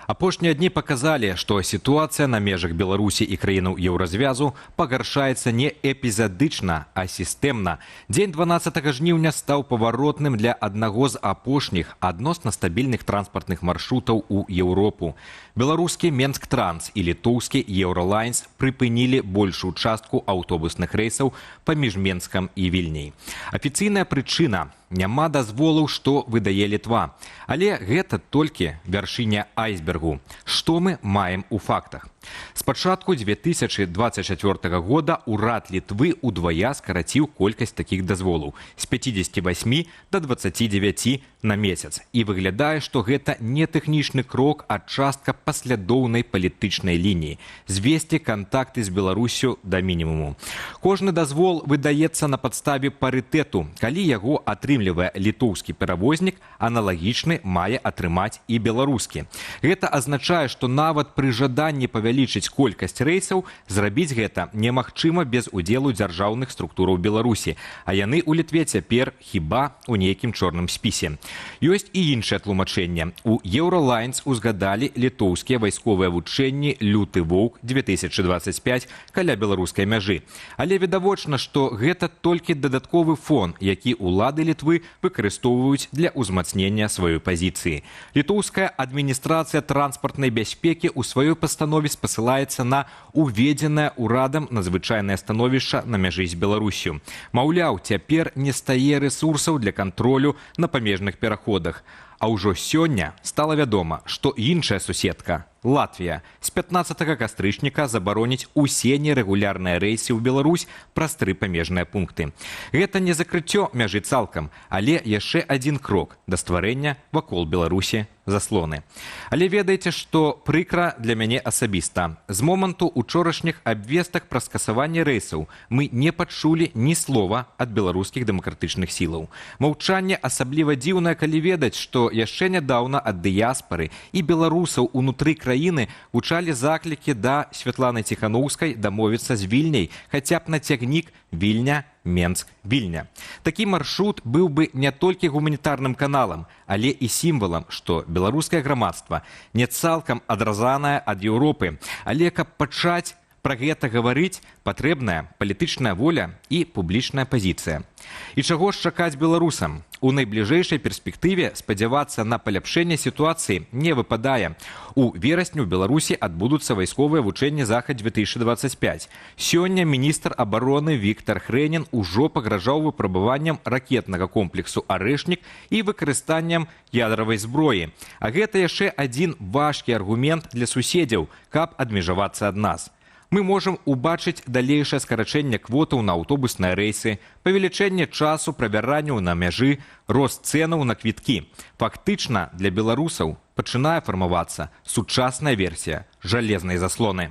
Апошнія дні паказалі, што сітуацыя на межах Беларусі і краінаў еўразвязу пагаршаецца не эпізадычна, а сістэмна. Дзень 12 жніўня стаў паваротным для аднаго з апошніх адносна стабільных транспартных маршрутаў у Еўропу. Беларускі Менск-Транс і літоўскі Еўролайнс прыпынілі большую частку аўтобусных рэйсаў паміж Менскам і Вільняй. Афіцыйная прычына – няма дазволаў, што выдае Літва. Але гэта толькі вяршыня айсбергу. Што мы маем у фактах? З пачатку 2024 года ўрад Літвы удвая скараціў колькасць такіх дазволаў з 58 до 29 на месяц. І выглядае, што гэта не тэхнічны крок, а частка паслядоўнай палітычнай лініі – звесці кантакты з Беларусю да мінімуму. Кожны дазвол выдаецца на падставе парытэту, калі яго атрымлівае літоўскі перавознік, аналагічны мае атрымаць і беларускі. Гэта азначае, што нават пры жаданні павялічыць колькасць рэйсаў, зрабіць гэта немагчыма без удзелу дзяржаўных структураў Беларусі, а яны ў Літве цяпер хіба ў нейкім чорным спісе. Ёсць і іншае тлумачэнне. У Еўролайнс узгадалі літоўскія вайсковыя вучэнні «Люты воўк-2025» каля беларускай мяжы. Але відавочна, што гэта толькі дадатковы фон, які ўлады Літвы выкарыстоўваюць для ўзмацнення сваёй пазіцыі. Літоўская адміністрацыя транспартнай бяспекі ў сваёй пастанове спасылаецца на уведзенае ўрадам надзвычайнае становішча на мяжы з Беларусю. Маўляў, цяпер не стае рэсурсаў для кантролю на памежных пераходах. А ўжо сёння стала вядома, што іншая суседка, Латвія, з 15 кастрычніка забароніць усе нерэгулярныя рэйсы ў Беларусь праз 3 памежныя пункты. Гэта не закрыццё мяжы цалкам, але яшчэ адзін крок да стварэння вакол Беларусі заслоны. Але ведаеце, што прыкра для мяне асабіста. З моманту учорашніх абвестак пра скасаванне рэйсаў мы не пачулі ні слова ад беларускіх дэмакратычных сілаў. Маўчанне асабліва дзіўнае, калі ведаць, што яшчэ нядаўна ад дыяспары і беларусаў унутры краіны гучалі заклікі да Святланы Ціханаўскай дамовіцца з Вільняй, хаця б на цягнік Вільня-Менск-Вільня. Такі маршрут быў бы не толькі гуманітарным каналам, але і сімвалам, што беларускае грамадства не цалкам адразанае ад Еўропы, але каб пачаць пра гэта гаварыць, патрэбная палітычная воля і публічная пазіцыя. І чаго ж чакаць беларусам? У найбліжэйшай перспектыве спадзявацца на паляпшэнне сітуацыі не выпадае. У верасні ў Беларусі адбудуцца вайсковыя вучэнні «Захад-2025». Сёння міністр абароны Віктар Хрэнін ужо пагражаў выпрабаваннем ракетнага комплексу «Арэшнік» і выкарыстаннем ядравай зброі. А гэта яшчэ адзін важкі аргумент для суседзяў, каб адмежавацца ад нас. Мы можам убачыць далейшае скарачэнне квотаў на аўтобусныя рэйсы, павелічэнне часу правяранняў на мяжы, рост цэнаў на квіткі. Фактычна для беларусаў пачынае фармавацца сучасная версія жалезнай заслоны.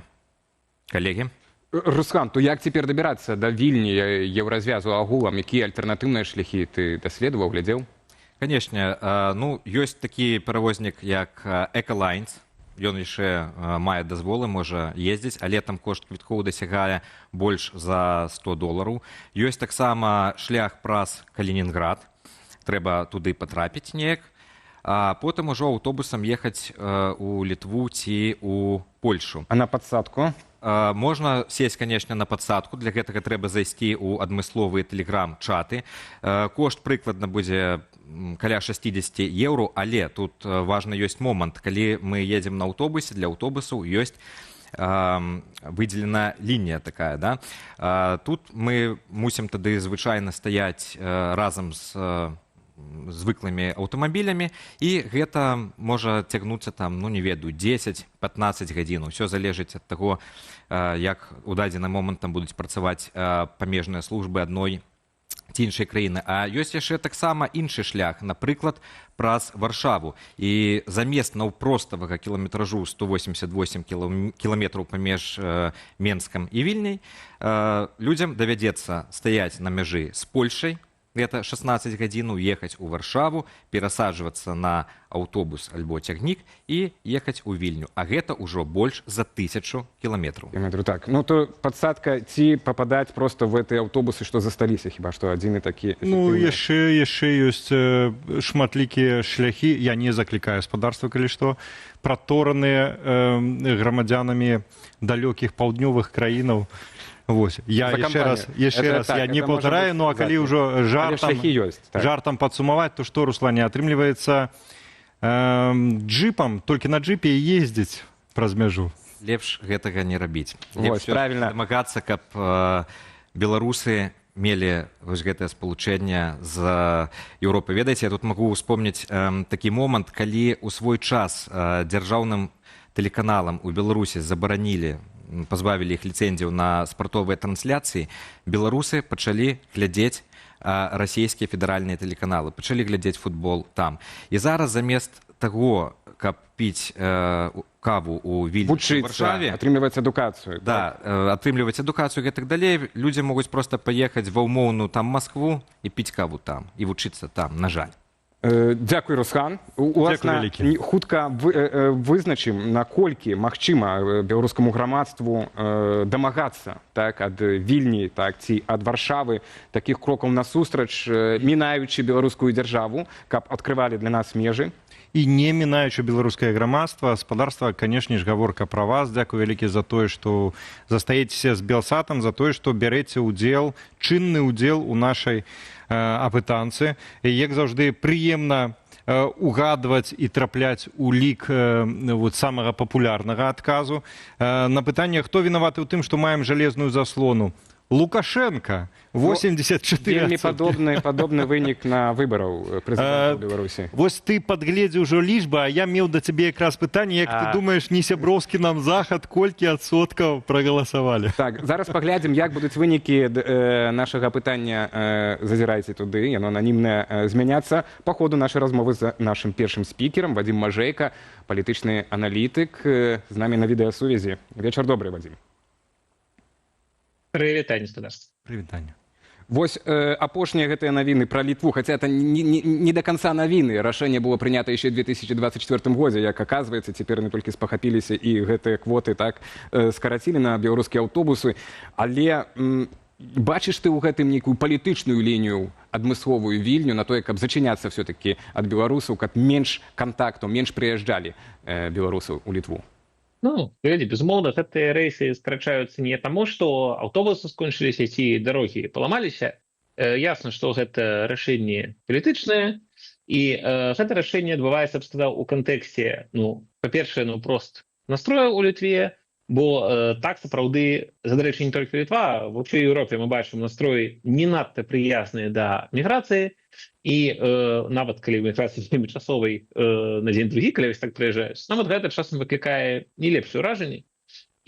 Калегі? Руслан, то як цяпер дабірацца да Вільні еўразвязу агулам? Якія альтэрнатыўныя шляхі ты даследаваў, глядзеў? Канешне, ёсць такі перавознік, як «Эколайнс». Ён яшчэ мае дазволы, можа ездзіць, але там кошт квіткоў дасягае больш за $100. Ёсць таксама шлях праз Калінінград. Трэба туды патрапіць неяк. А потым ужо аўтобусам ехаць у Літву ці ў Польшу. А на падсадку? Можна сесть, конечно, на падсадку. Для гэтага трэба зайсці ў адмысловыя тэлеграм-чаты. Кошт прыкладна будзе каля 60 евро, але тут важны ёсць момант. Калі мы едзем на аўтобусе, для аўтобусаў ёсць выделена лінія такая, да? Тут мы мусім тады звычайна стаяць разам з звыклымі аўтамабілямі, і гэта можа цягнуцца там, не ведаю, 10-15 гадзін. Усё залежыць ад таго, як у дадзены момант там будуць працаваць памежныя службы адной ці іншыя краіны. А ёсць яшчэ таксама іншы шлях, напрыклад, праз Варшаву. І замест наўпроставага кіламетражу 188 кіламетраў паміж Менскам і Вільняй людзям давядзецца стаяць на мяжы з Польшай, это 16 гадзін, ехаць у Варшаву, перасаджвацца на аўтобус альбо цягнік і ехаць у Вільню. А гэта ўжо больш за 1000 кіламетраў. Так. Ну, то падсадка ці пападаць проста в гэтыя аўтобусы, што засталіся, хіба што адзін і такі... Ну, яшчэ ёсць шматлікія шляхі, я не заклікаю гаспадарства, калі што, пратораныя грамадзянамі далёкіх паўднёвых краінаў. Вось. Я яшчэ раз, я не паўтараю, ну а калі ўжо жартам падсумаваць, то што, Руслане, атрымліваецца джипам, толькі на джипе ездзіць праз мяжу. Лепш гэтага не рабіць. Лепш дамагацца, каб беларусы мелі вось гэтае спалучэнне з Еўропай. Ведаеце, я тут магу успомніць такі момант, калі ў свой час дзяржаўным тэлеканалам у Беларусі забаранілі, пазбавілі іх ліцэнзіяў на спартовыя трансляцыі, беларусы пачалі глядзець расійскія федэральныя тэлеканалы, пачалі глядзець футбол там. І зараз замест таго, каб піць каву ў Вільні, у Варшаве, атрымліваць адукацыю. Да, атрымліваць адукацыю і гэтак далей, людзі могуць проста паехаць ва ўмоўную там Маскву і піць каву там, і вучыцца там, на жаль. Дзякуй, Руслан. Уласна, хутка вызначым, наколькі магчыма беларускаму грамадству дамагацца ад Вільні ці ад Варшавы такіх крокаў насустрач, мінаючы беларускую дзяржаву, каб адкрывалі для нас межы. І не мінаючы беларускае грамадства, гаспадарства, канешне ж, гаворка пра вас. Дзякуй вялікі за тое, што застаецеся з Белсатам, за тое, што бярэце ўдзел, чынны ўдзел у нашай апытанцы. Як заўжды, прыемна угадваць і трапляць у лік самага папулярнага адказу. На пытанне, хто вінаваты ў тым, што маем жалезную заслону? Лукашенко, 84%. Вельмі падобны вынік на выбараў прэзідэнта Беларусі. Вось ты падгледзеў ўжо лічбы, а я меў да цябе якраз пытанне, як ты думаеш, не сяброўскі нам захад, колькі адсоткаў прагаласавалі? Так, зараз паглядзім, як будуць вынікі нашага пытання, зазірайце туды, яно ананімнае, змяняцца па ходу нашай размовы з нашым першым спікерам, Вадзім Мажэйка, палітычны аналітык, з намі на відэасувязі. Вечар добры, Вадзім. Прывітанне, студэнцтва. Прывітанне. Вось апошнія гэтыя навіны пра Літву, хаця это не да канца навіны. Рашэнне было прынята яшчэ ў 2024 годзе, як аказваецца, цяпер не толькі спахапіліся і гэтыя квоты скарацілі на беларускія аўтобусы. Але бачыш ты ў гэтым нейкую палітычную лінію адмысловую Вільню на тое, каб зачыняцца все-таки ад беларусаў, каб менш кантактаў, менш прыязджалі беларусаў у Літву? Ну, безумоўна, гэтыя рэйсы скарачаюцца не таму, што аўтобусы скончыліся ці дарогі паламаліся. Ясна, што гэта рашэнне палітычнае, і гэта рашэнне адбываецца, у кантэксце, па-першае, прост настрою ў Літве, бо так, сапраўды, дарэчы, не толькі Літва, ва ўсёй Еўропе мы бачым настроі не надта прыязныя да міграцыі, і нават калі міграцыя вельмі часовай на дзень-другі, калі вось так прыязджаюць, нават гэта часам выклікае не лепшае ўражанне.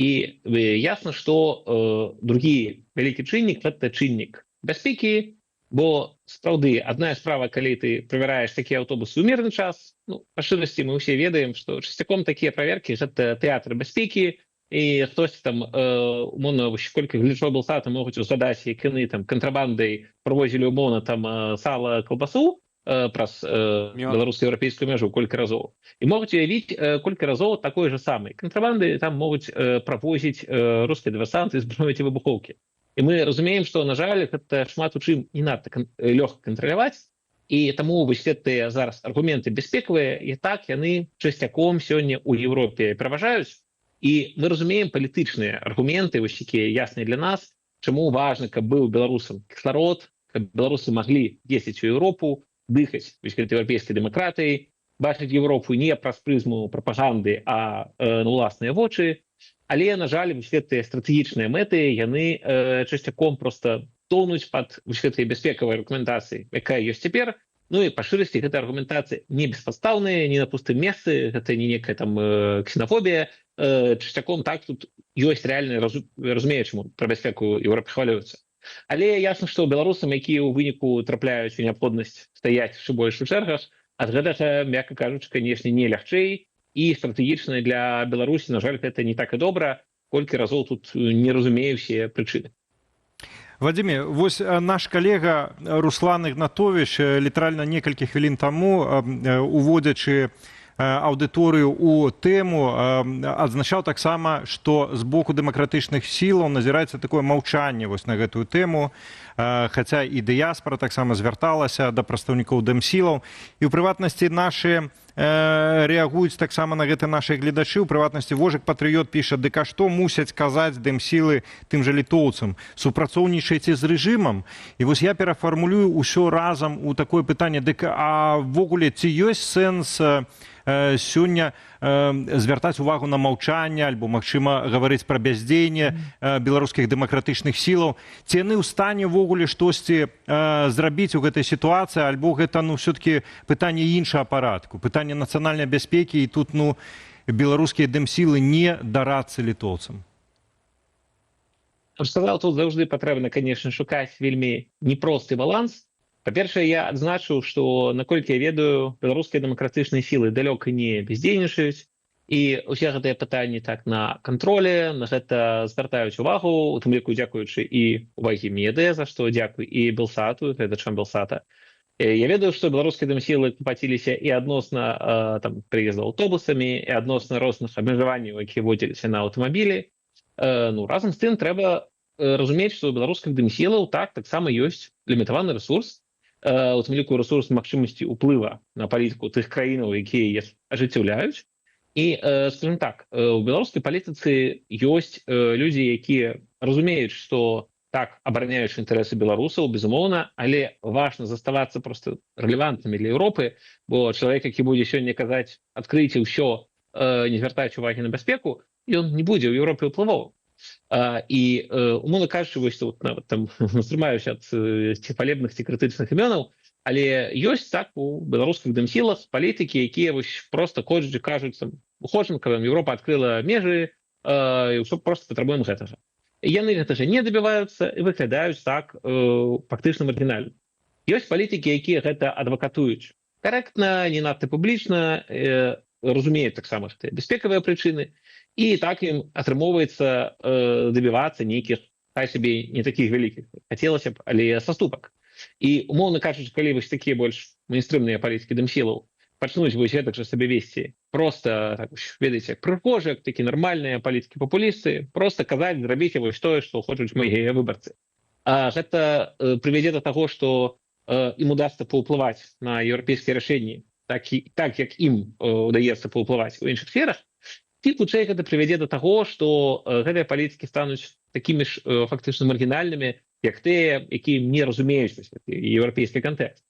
І ясна, што другі вялікі чыннік – гэта чыннік бяспекі, бо сапраўды адная справа, калі ты правяраеш такія аўтобусы ў мірны час, па шчырасці мы ўсе ведаем, што часцяком такія праверкі – гэта тэатры бяспекі, і хтось там, умовно, колькі глядачоў Белсата могуць узгадаць, як яны там кантрабандай правозілі умовно там сала, калбасу праз беларуска-еўрапейскую мяжу колькі разоў. І могуць уявіць колькі разоў такой жа самай кантрабанды там могуць правозіць рускія дыверсанты, зброі ці выбухоўкі. І мы разумеем, што, на жаль, гэта шмат у чым не надта лёгка кантраляваць, і таму вось гэтыя зараз аргументы бяспекавыя, і так яны часцяком сёння ў Еўропе пераважаюць. І мы разумеем палітычныя аргументы, вось якія ясныя для нас, чаму важна, каб быў беларусам кісларод, каб беларусы маглі ездзіць у Еўропу, дыхаць вось гэтай еўрапейскай дэмакратыяй, бачыць Еўропу не праз прызму прапаганды, а на ўласныя вочы. Але, на жаль, вось гэтыя стратэгічныя мэты, яны часцяком проста тонуць пад вось гэтай бяспекавай аргументацыі, якая ёсць цяпер. Ну і па шчырасці гэта аргументацыя не беспадстаўная, не на пустым месцы, гэта не некая там ксенафобія. Часцяком так тут ёсць рэальныя разумеючаму пра бяспеку Еўропы хвалююцца. Але ясна, што беларусам, якія ў выніку трапляюць у неабходнасць стаяць яшчэ больш у чэргах, ад гэтага, мякка кажучы, канешне, не лягчэй, і стратэгічна для Беларусі, на жаль, гэта не так і добра, колькі разоў тут не разумею все прычыны. Вадиме, вось наш калега Руслан Ігнатович літаральна некалькі хвілін таму, уводзячы аўдыторыю у тэму, адзначаў таксама, што з боку дэмакратычных сілаў назіраецца такое маўчанне вось на гэтую тэму, хаця і дыяспара таксама звярталася да прадстаўнікоў дэмсілаў, і ў прыватнасці нашы рэагуюць таксама на гэта нашы гледачы. У прыватнасці Вожык Патрыёт піша: дык а што мусяць казаць дэмсілы тым жа літоўцам? Супрацоўнічаеце з рэжымам? І вось я перафармулюю ўсё разам у такое пытанне: дык а ввогуле ці ёсць сэнс сёння звяртаць увагу на маўчанне альбо, магчыма, гаварыць пра бяздзеянне беларускіх дэмакратычных сілаў? Ці яны ў стане ўвогуле штосьці зрабіць у гэтай сітуацыі, альбо гэта все-таки пытанне іншага парадку, пытанне нацыянальнай бяспекі, і тут беларускія дэмсілы не дарацца літоўцам? Я б сказаў, тут заўжды патрэбна, канешне, шукаць вельмі непросты баланс. Па-першае, я адзначыў, што, наколькі я ведаю, беларускія дэмакратычныя сілы далёка не бездзейнічаюць, і ўсе гэтыя пытанні так на кантроле, на гэта звяртаюць увагу, у тым ліку дзякуючы і увагі медыя, за што дзякуй і Белсату, гледачам Белсата. Я ведаю, што беларускія дэмсілы клапаціліся і адносна прыездаў аўтобусамі, і адносна розных абмежаванняў, якія вводзіліся на аўтамабілі. Разам з тым трэба разумець, што у беларускіх дэмсілаў таксама ёсць лімітаваны рэсурс, у тым ліку рэсурс магчымасці ўплыва на палітыку тых краінаў, якія ажыццяўляюць. І, скажем так, у беларускай палітыцы ёсць людзі, якія разумеюць, што абараняючы інтарэсы беларусаў, безумоўна, але важна заставацца проста рэлевантнымі для Еўропы, бо чалавек, які будзе сёння казаць: адкрыйце ўсё, не звяртаючы увагі на бяспеку, ён не будзе ў Еўропе ўплывовым. І, умоўна кажучы, вось тут нават там стрымаюся ад ці хвалебных, ці крытычных імёнаў, але ёсць у беларускіх дэмсілах палітыкі, якія вось проста ходзяць і кажуць: у Ходжанкавым Еўропа адкрыла межы, і ўсё проста патрабуем гэтага. Яны гэтага не дабіваюцца і выглядаюць фактычна маргінальна. Ёсць палітыкі, якія гэта адвакатуюць карэктна, не надта публічна, разумеюць таксама гэтыя бяспекавыя прычыны, і так ім атрымоўваецца дабівацца нейкіх, хай сабе не такіх вялікіх, хацелася б, але саступак. І, умоўна кажучы, калі вось такія больш мейнстрымныя палітыкі дэмсілаў пачнуць вось гэтак жа сабе весці, проста, ведаеце, прыгожыя, такі нармальныя палітыкі-папулісты, проста казаць, зрабіце вось тое, што хочуць мае выбарцы. Гэта прывядзе да таго, што ім удасца паўплываць на еўрапейскія рашэнні, так як ім удаецца паўплываць у іншых сферах, ці хутчэй гэта прывядзе да таго, што гэтыя палітыкі стануць такімі ж фактычна маргінальнымі, як тыя, якія не разумеюць еўрапейскі кантэкст.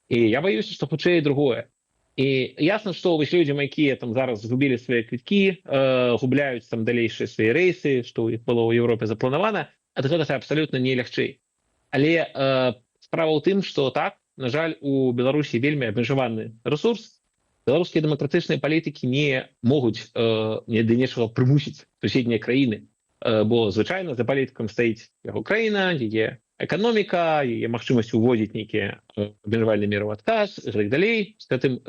І я баюся, што хутчэй другое. І ясна, што вось людзям, якія зараз згубілі свае квіткі, губляюць далейшыя свае рэйсы, што ў іх было ў Еўропе запланавана, ад гэтага абсалютна не лягчэй. Але справа ў тым, што на жаль, у Беларусі вельмі абмежаваны рэсурс. Беларускія дэмакратычныя палітыкі не могуць да нечага прымусіць суседнія краіны, бо звычайна за палітыкам стаіць яго краіна, яе эканоміка, яе магчымасць уводзіць нейкія абмежавальныя меры ў адказ і так далей. З гэтым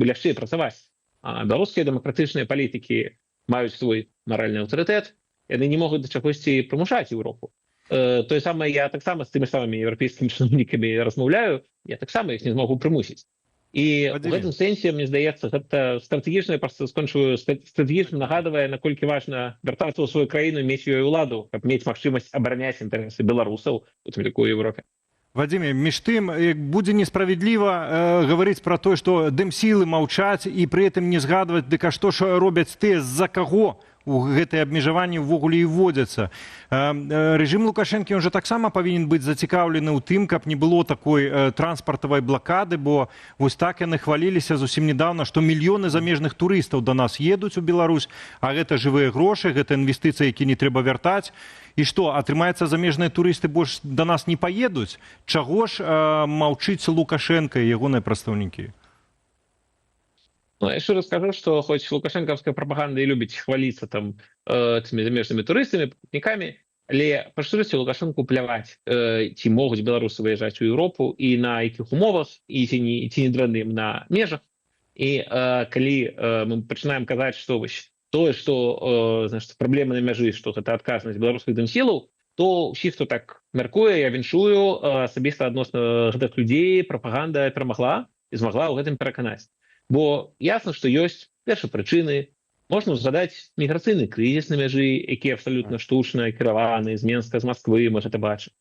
лягчэй працаваць. А беларускія дэмакратычныя палітыкі маюць свой маральны аўтарытэт, яны не могуць да чагосьці прымушаць Еўропу. Тое самае я таксама з тымі самымі еўрапейскімі чыноўнікамі размаўляю, я таксама іх не змогу прымусіць. І в гэтым сэнсе, мне здаецца, гэта стратэгічна, я проста скончу, стратэгічна нагадвае, наколькі важна вяртацца ў сваю краіну, мець ёй уладу, каб мець магчымасць абараняць інтарэсы беларусаў, у тым ліку ў Еўропе. Вадиме, між тым, будзе несправядліва гаварыць пра тое, што дэмсілы маўчаць і пры гэтым не згадваць, дык а што ж робяць тыя, з-за каго у гэтыя абмежаванні ўвогуле і вводзяцца. Рэжым Лукашэнкі, ён жа таксама павінен быць зацікаўлены ў тым, каб не было такой транспартавай блакады, бо вось так яны хваліліся зусім недавно, што мільёны замежных турыстаў да нас едуць у Беларусь, а гэта жывыя грошы, гэта інвестыцыі, які не трэба вяртаць. І што, атрымаецца, замежныя турысты больш да нас не паедуць? Чаго ж маўчыць Лукашенко і ягоныя прадстаўнікі? Я яшчэ раскажу, што хоць лукашэнкаўская прапаганда і любіць хваліцца тымі замежнымі турыстамі, пакупнікамі, Але па шчырасці Лукашэнку пляваць, ці могуць беларусы выязджаць у Еўропу і на якіх умовах, і ці не дрэнным на межах. І калі мы пачынаем казаць, што тое, што праблема на мяжы, што гэта адказнасць беларускіх дымсілаў, то ўсіх, хто так мяркуе, я віншую асабіста адносна гэтых людзей, прапаганда перамагла і змагла ў гэтым пераканаць. Бо ясна, што ёсць першапрычыны. Можна згадаць міграцыйны крызіс на мяжы, які абсалютна штучна кіраваны з Менска, з Масквы, мы гэта бачым.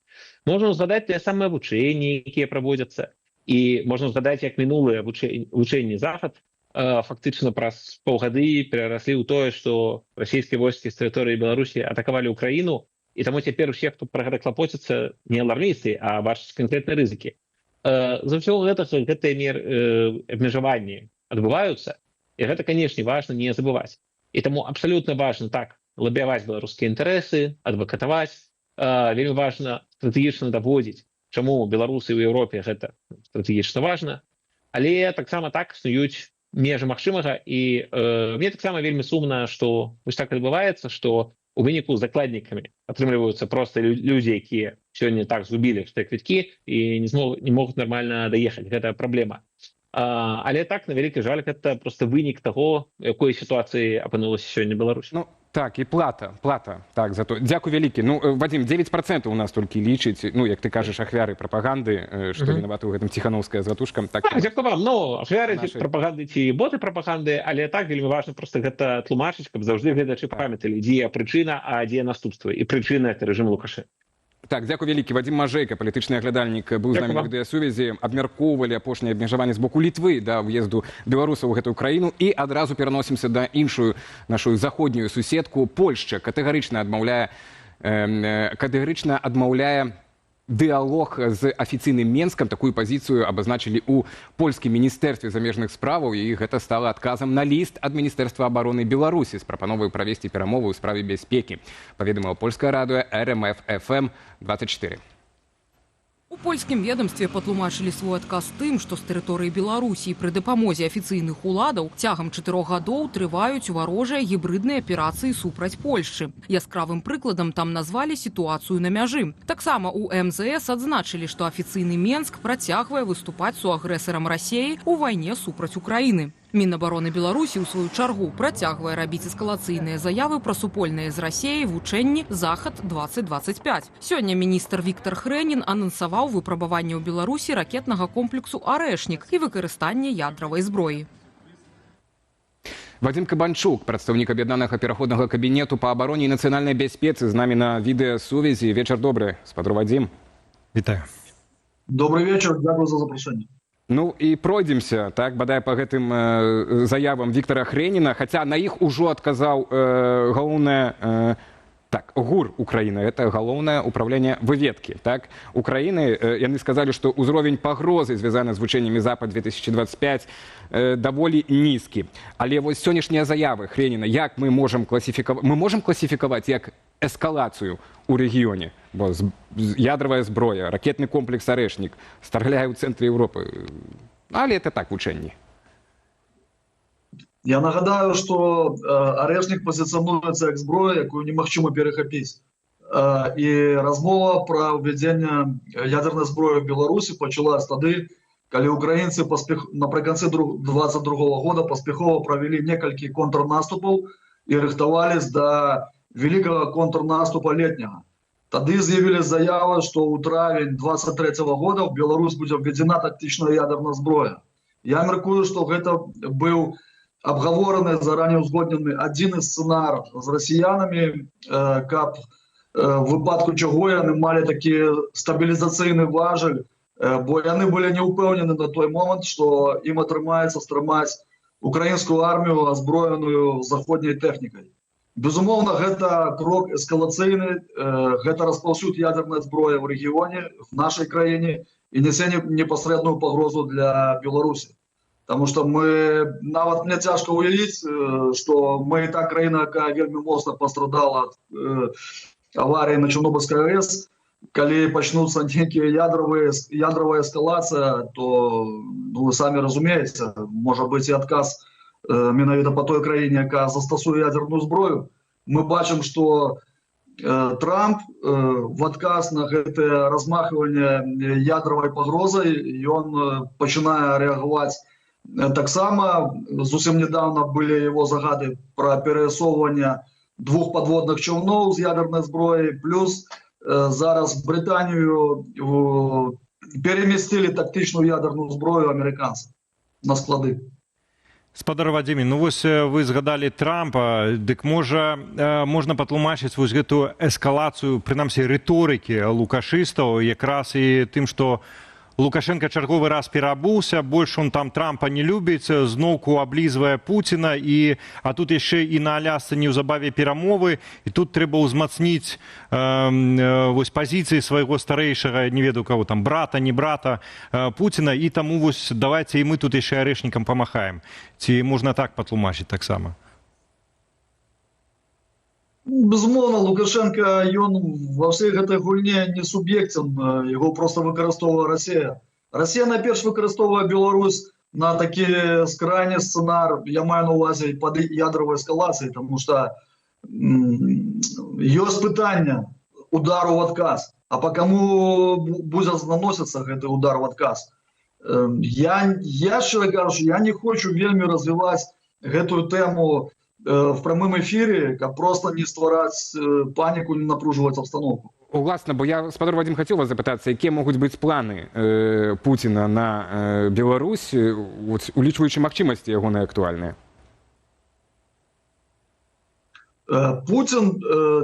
Можна згадаць тыя самыя вучэнні, якія праводзяцца. І можна згадаць, як мінулыя вучэнні Захад фактычна праз паўгады перараслі ў тое, што расійскія войскі з тэрыторыі Беларусі атакавалі ўкраіну, і таму цяпер усе, хто пра гэта клапоцяцца, не алармісты, а бачаць канкрэтныя рызыкі. За ўсё гэтыя абмежаванні адбываюцца. І гэта, канешне, важна не забываць. І таму абсалютна важна так лабіяваць беларускія інтарэсы, адвакатаваць. Вельмі важна стратэгічна даводзіць, чаму беларусы ў Еўропе гэта стратэгічна важна. Але таксама так існуюць межы магчымага. І мне таксама вельмі сумна, што вось так адбываецца, што у выніку закладнікамі атрымліваюцца проста людзі, якія сёння так згубілі гэтыя квіткі і не могуць нармальна даехаць. Гэта праблема. Але так, на вялікі жаль, гэта просто вынік таго, якой сітуацыі апынулася сёння Беларусь. Ну, так, і плата, так, за то. Дзякуй вялікі. Ну, Вадзім, 9% у нас толькі лічыць, ну, як ты кажаш, ахвяры прапаганды, што вінаваты ў гэтым Ціхановская з Ратушкам. Так, дзякуй вам. Ну, ахвяры прапаганды ці боты прапаганды, але так, вельмі важна просто гэта тлумачыць, каб заўжды гледачы памяталі, дзе прычына, а дзе наступствы. І прычына — гэта рэжым Лукашэнка. Так, дзякуй вялікі. Вадзім Мажэйка, палітычны аглядальнік, быў з намі на відэасувязі. Абмяркоўвалі апошнія абмежаванні з боку Літвы да ўезду беларусаў у гэтую краіну. І адразу пераносімся да іншую нашу заходнюю суседку. Польшча катэгарычна адмаўляе дыалог з афіцыйным Менскам. Такую пазіцыю абазначылі ў польскім міністэрстве замежных справаў, і гэта стала адказам на ліст ад Міністэрства абароны Беларусі з прапановай правесці перамовы ў справе бяспекі, паведаміла польскае радыё РМФ-ФМ 24. У польскім ведомстве патлумачылі свой адказ тым, што з тэрыторыі Беларусі пры дапамозе афіцыйных уладаў цягам 4 гадоў трываюць варожыя гібрыдныя аперацыі супраць Польшчы. Яскравым прыкладам там назвалі сітуацыю на мяжы. Таксама у МЗС адзначылі, што афіцыйны Менск працягвае выступаць суагрэсарам Расіі ў вайне супраць Украіны. Мінабароны Беларусі, у сваю чаргу, працягвае рабіць эскалацыйныя заявы пра супольныя з Расіяй вучэнні «Захад-2025». Сёння міністр Віктар Хрэнін анансаваў выпрабаванне ў Беларусі ракетнага комплексу «Арэшнік» і выкарыстанне ядравай зброі. Вадзім Кабанчук, прадстаўнік аб'яднанага пераходнага кабінету па абароне і нацыянальнай бяспецы, з намі на відэасувязі. Вечар добры, спадар Вадзім. Вітаю. Добрый вечер, дякую за запрошение. Ну і пройдземся, так, бадай па гэтым заявам Віктара Хрэніна, хаця на іх ужо адказаў галоўнае так, ГУР Украіны, это галоўнае ўправленне выведкі, так. Украіны, яны сказалі, што ўзровень пагрозы, звязаны з вучэннямі Запад-2025, даволі нізкі. Але вось сённяшнія заявы Хрэніна, як мы можам класіфікаваць як эскалацыю ў рэгіёне, бо ядравая зброя, ракетны комплекс «Арэшнік» страляе ў цэнтры Еўропы. Але это так, вучэнні. Я нагадаю, што «Арэшнік» пазіцыянуецца як зброя, якую немагчыма перахапіць. І размова пра ўвядзенне ядернай зброі ў Беларусі пачалася тады, калі украінцы напрыканцы 2022 года паспяхова правялі некалькі контрнаступаў і рыхтавались да великого контрнаступа летняга. Тады з'явілі заявы, што ў травень 2023 года ў Беларусь будзе введзена тактычная ядерная зброя. Я мяркую, што гэта быў абгавораны, заранее узгоднены адзіны сцэнар з расіянамі, каб в выпадку чаго яны малі такі стабілізацыйны важель, бо яны былі не ўпэўнены на той момант, што ім атрымаецца стрымаць украінскую армію, азброеную заходняй тэхнікай. Безумоўна, гэта крок эскалацыйны, гэта распаўсюд ядернай зброі ў рэгіёне, в нашай краіне, і нясе непасрэдную пагрозу для Беларусі. Таму што мы, нават мне цяжка ўявіць, што мы і так краіна, якая вельмі моцна пастрадала ад аварыі на Чорнобыльскай АЭС, калі пачнуцца нейкія ядравая эскалацыя, то вы самі разумееце, можа быць і адказ менавіта па той краіне, якая застасуе ядерную зброю. Мы бачым, што Трамп в адказ на гэтае размахиванне ядровой пагрозай, ён пачынае рэагаваць таксама. Зусім недавно были его загады про пересовывание 2 подводных човнов з ядерной зброей, плюс зараз Британию переместили тактичную ядерную зброю американцев на склады. Спадар Вадзіме, ну вось вы згадалі Трампа, дык можа можна патлумачыць вось гэтую эскалацыю, прынамсі рыторыкі лукашыстаў, якраз і тым, што Лукашенко чарговы раз перабуўся, больш он там Трампа не любіць, зноўку аблізвае Пуціна, а тут яшчэ і на Алясцы неўзабаве перамовы, і тут трэба ўзмацніць вось пазіцыі свайго старэйшага, не ведаю каго там, брата, не брата Пуціна, і таму вось давайце і мы тут яшчэ арэшнікам памахаем. Ці можна так патлумачыць таксама? Безумоўна, Лукашенко, ён ва ўсёй гэтай гульне не суб'ектен, яго просто выкарыстоўвае Расія. Расія найперш выкарыстоўвае Беларусь на такі скрайні сцэнар, я маю на ўвазе пад ядровай эскалацыі, тому што ёсць пытанне удару ў адказ. А па каму будзе наносіцца гэты удар в адказ? Я шчыра кажучы, я не хочу вельмі развіваць гэтую тэму в прямым эфире, как просто не ствараць паніку, не напружваць обстановку. Уласна, бо я, спадар Вадзім, хацеў вас запытацца, якія могуць быць планы Пуціна на Беларусь, улічваючы магчымасці ягоныя актуальныя? Путин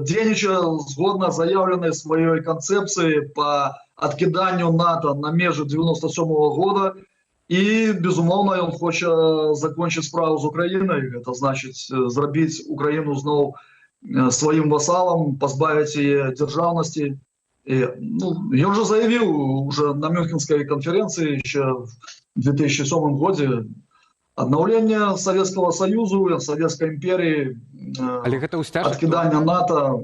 дзейнічае згодна заявленай сваёй канцэпцыі по адкіданню НАТО на межы 97-го года. И, безумоўно, он хочет закончить справу с Украиной. Это значит зрабіць Украину зноў своим вассалом, позбавить ее державности. Он же заявил уже на Мюнхенской конференции еще в 2007 году обновление Советского Союза, Советской империи, откидание НАТО.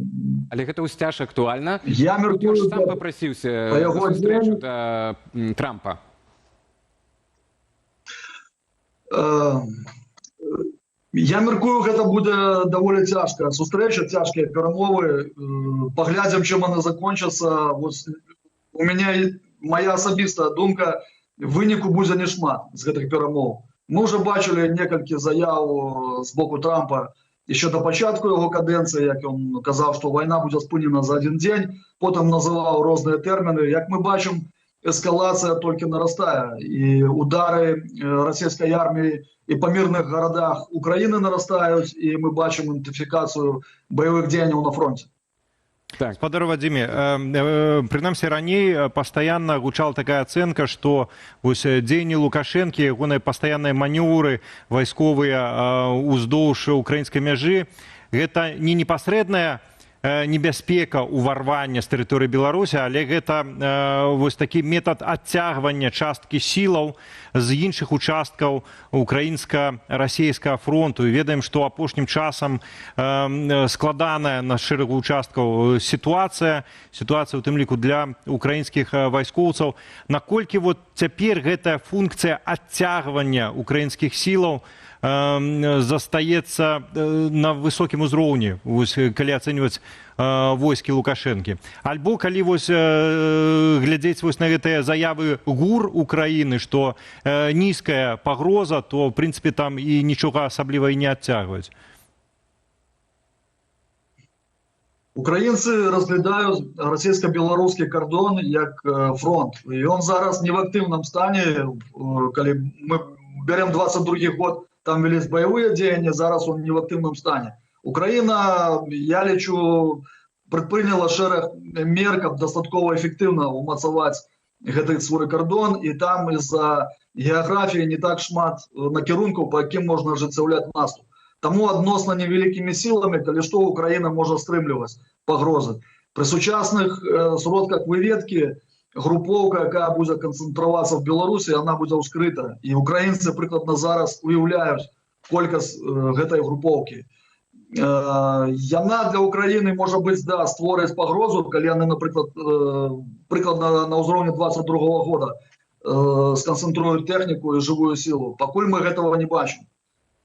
Але гэта ўсцяж актуальна. Я меркую, ж сам попросіўся на сустрэчу да Трампа. Я меркую, гэта будзе даволі цяжкая сустрэча, цяжкія перамовы. Паглядзім, чым яны закончацца. У мяне моя асабістая думка, выніку будзе не шмат з гэтых перамоў. Мы уже бачылі некалькі заяў з боку Трампа еще до пачатку яго кадэнцыі, як ён казаў, што вайна будзе спынена за один дзень, потым называў розныя тэрміны. Як мы бачым, эскалация только нарастает, и удары российской армии и по мирных городах Украины нарастают, и мы бачим интенсификацию боевых деяний на фронте. Так. Спадар Вадзіме, прынамсі раней пастаянна гучала такая ацэнка, што дзеянні Лукашэнкі, ягоныя пастаянныя манеўры вайсковыя ўздоўж украінскай мяжы, гэта не непасрэдная небяспека ўварвання з тэрыторыі Беларусі, але гэта вось такі метад адцягвання часткі сілаў з іншых участкаў украінска-расійскага фронту. І ведаем, што апошнім часам складаная на шэрагу участкаў сітуацыя у тым ліку для украінскіх вайскоўцаў. Наколькі вот цяпер гэтая функцыя адцягвання украінскіх сілаў застаецца на высокім узроўні, калі ацэньваць войскі Лукашэнкі. Альбо калі глядзець на гэтыя заявы ГУР Украіны, што нізкая пагроза, то в прынцыпе там і нічога асабліва і не адцягваюць. Украінцы разглядаюць расійска-беларускі кардон як фронт. І ён зараз не в актыўным стане, калі мы берем 22 год, там велись боевые деяния, зараз он не в активном стане. Украина, я лечу, предприняла шерах мер, как достатково эффективно умацаваць гэты свой кордон, и там из-за географии не так шмат накірункаў, по яким можно ажыццяўляць наступ. Тому адносна невеликими силами, калі што, Украина может стрымліваць пагрозы. При сучасных сродках выведки групоўка, якая будзе канцэнтравацца в Беларусі, она будзе ўскрыта. І украінцы прыкладна зараз уяўляюць колькасць гэтай групоўкі. Яна для Украіны можа быць, да, створыць пагрозу, калі яны, напрыклад, прыкладна на ўзроўні 22-го года сканцэнтруюць тэхніку і жывую сілу. Пакуль мы гэтага не бачым.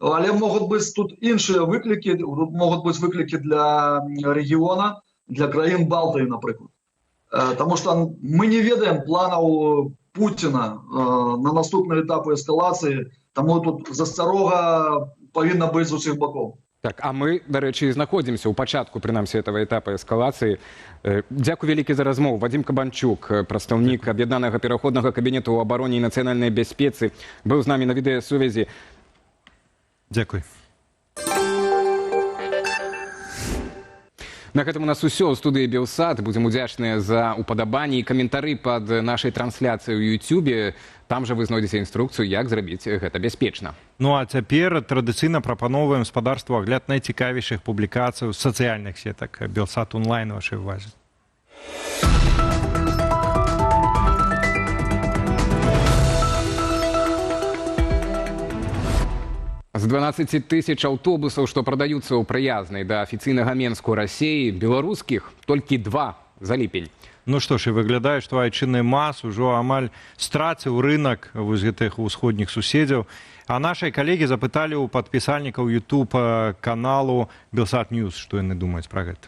Але могуць быць тут іншыя выклікі, могуць быць выклікі для рэгіёна. для краін Балтыі, напрыклад. Таму што мы не ведаем планаў Пуціна на наступныя этапы эскалацыі, таму тут засцярога павінна быць з усіх бакоў. Так, а мы, дарэчы, знаходзімся ў пачатку, прынамсі, этого этапа эскалацыі. Дзякуй вялікі за размову. Вадзім Кабанчук, прадстаўнік аб'яднанага пераходнага кабінету ў абароне і нацыянальнай бяспецы, быў з намі на відэасувязі. Дзякуй. На гэтым у нас усё. У студыі Белсат. Будзем удзячныя за упадабанні і каментары пад нашай трансляцыяй у YouTube. Там жа вы знойдзеце інструкцыю, як зрабіць гэта бяспечна. Ну а цяпер традыцыйна прапаноўваем спадарству агляд найцікавейшых публікацый з сацыяльных сетак. Белсат онлайн у вашай увазе. З 12 тысяч аўтобусаў, што прадаюцца ў прыязнай да афіцыйнага Менску Расіі, беларускіх толькі 2 за ліпень. Ну што ж, і выглядае, што айчынны МАЗ ужо амаль страціў рынак вось гэтых усходніх суседзяў. А нашай калегі запыталі ў падпісальнікаў YouTube каналу Белсат Ньюс, што яны думаюць пра гэта.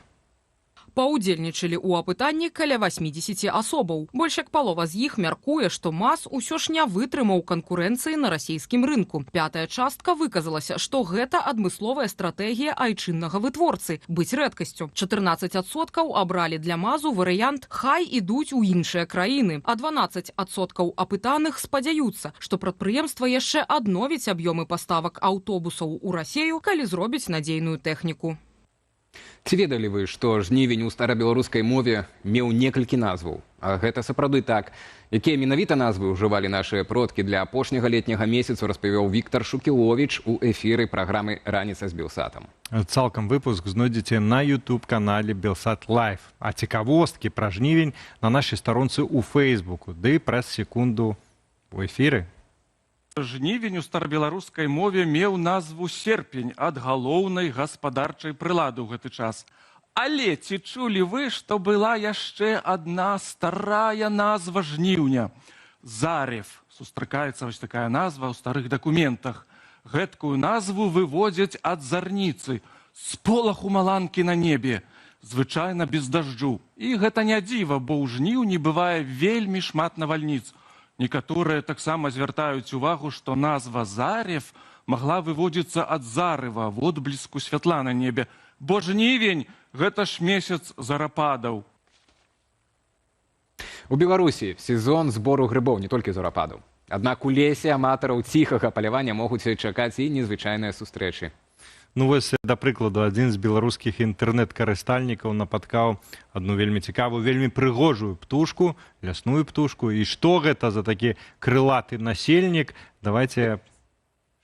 Паўдзельнічалі ў апытанні каля 80 асобаў. Больш як палова з іх мяркуе, што МАЗ усё ж не вытрымаў канкурэнцыі на расійскім рынку. 5-я частка выказалася, што гэта адмысловая стратэгія айчыннага вытворцы быць рэдкасцю. 14% абралі для МАЗу варыянт «Хай ідуць у іншыя краіны», а 12% апытаных спадзяюцца, што прадпрыемства яшчэ адновіць аб'ёмы паставак аўтобусаў у Расію, калі зробіць надзейную тэхніку. Ці ведалі вы, што жнівень у старабеларускай мове меў некалькі назваў? А гэта сапраўды так. Якія менавіта назвы ўжывалі нашыя продкі для апошняга летняга месяцу, распавёў Віктар Шукіловіч у эфіры праграмы «Раніца з Белсатам». Цалкам выпуск знойдзеце на YouTube-канале Белсат Лайв. А цікавосткі пра жнівень на нашай старонцы ў Фейсбуку, ды праз секунду у эфіры. Жнівень у старабеларускай мове меў назву серпень ад галоўнай гаспадарчай прылады ў гэты час. Але ці чулі вы, што была яшчэ адна старая назва жніўня? Зарев. Сустракаецца вось такая назва ў старых дакументах. Гэткую назву выводзяць ад зарніцы, з полаху маланкі на небе, звычайна без дажджу. І гэта не дзіва, бо ў жніўні бывае вельмі шмат навальніц. Некаторыя таксама звяртаюць увагу, што назва «Зарев» магла выводзіцца ад зарыва, водбліску святла на небе, бо жнівень – гэта ж месяц зарападаў. У Беларусі сезон збору грыбоў, не толькі зарападаў. Аднак у лесе аматараў ціхага палявання могуць чакаць і незвычайныя сустрэчы. Ну вось, да прыкладу, адзін з беларускіх інтэрнэт-карыстальнікаў напаткаў адну вельмі цікавую, вельмі прыгожую птушку, лясную птушку. І што гэта за такі крылаты насельнік? Давайте...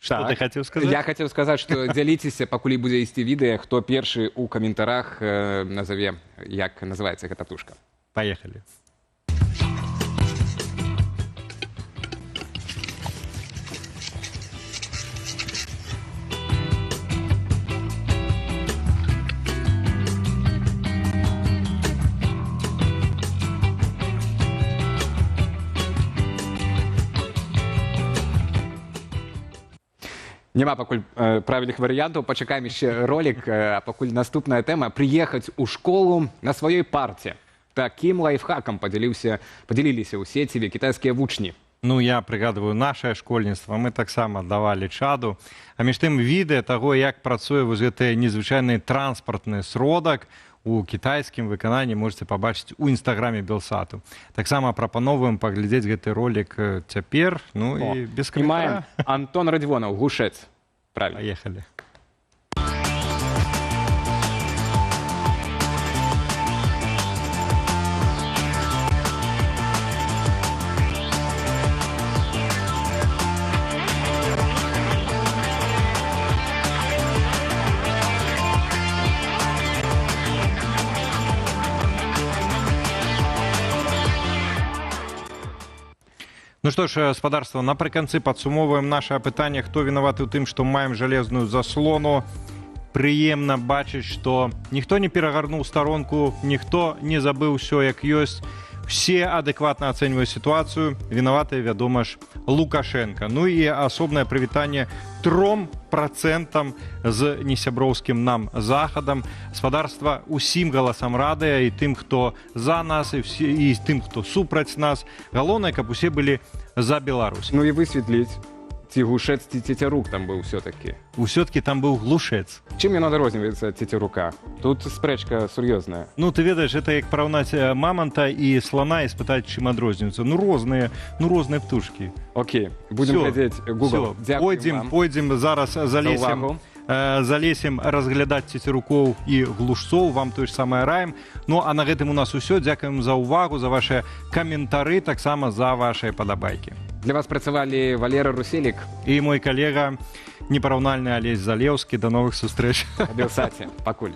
Што ты хацеў сказаць? Я хацеў сказаць, што дзяліцеся, пакуль будзе ісці відэа, хто першы ў каментарах назаве, як называецца гэта птушка. Паехалі. Няма пакуль правільных варыянтаў, пачакаем яшчэ ролік, а пакуль наступная тэма – прыехаць у школу на сваёй парце. Такім лайфхакам падзяліліся ў сеціве кітайскія вучні. Ну, я прыгадываю нашае школьніцтва, мы таксама давалі чаду. А між тым відэа таго, як працуе вось гэты незвычайны транспартны сродак у кітайскім выкананні можете пабачыць у інстаграме Белсату. Таксама прапаноўваем паглядзець гэты ролік цяпер, ну і без каментара. Антон Радзівонаў, Гушэц. Правильно. Поехали. Ну што ж, гаспадарства, напрыканцы падсумоўваем нашае пытанне, хто вінаваты ў тым, што маем жалезную заслону. Прыемна бачыць, што ніхто не перагарнуў старонку, ніхто не забыў усё як ёсць. Все адэкватна ацэньваюць сітуацыю. Вінаваты, вядома ж, Лукашенко. Ну і асобнае прывітанне 3 процентам з несяброўскім нам захадам. Спадарства усім галасам радыя, і тым, хто за нас, і тым, хто супраць нас. Галоўнае, каб усе былі за Беларусь. Ну і высветліць, ці глушэц, ці Цецярук там быў все-таки. Усё-таки там быў глушэц. Чым ён адрозніваецца Цецярука? Тут спрэчка сур'ёзная. Ну, ты ведаеш, это як параўнаць маманта і слона і спытаць, чым адрозніваюцца. Ну, розныя птушкі. Окей, будзем глядзець Google. Пойдзем зараз залезем разглядаць Цецярукоў і глушцоў, вам тое ж самае раім. Ну, а на гэтым у нас усё. Дзякуем за ўвагу, за ваши каментары, таксама за ваши падабайкі. Для вас працавалі Валера Руселік і мой калега, непараўнальны Алесь Залеўскі. До новых сустрэч. Белсаце, пакуль.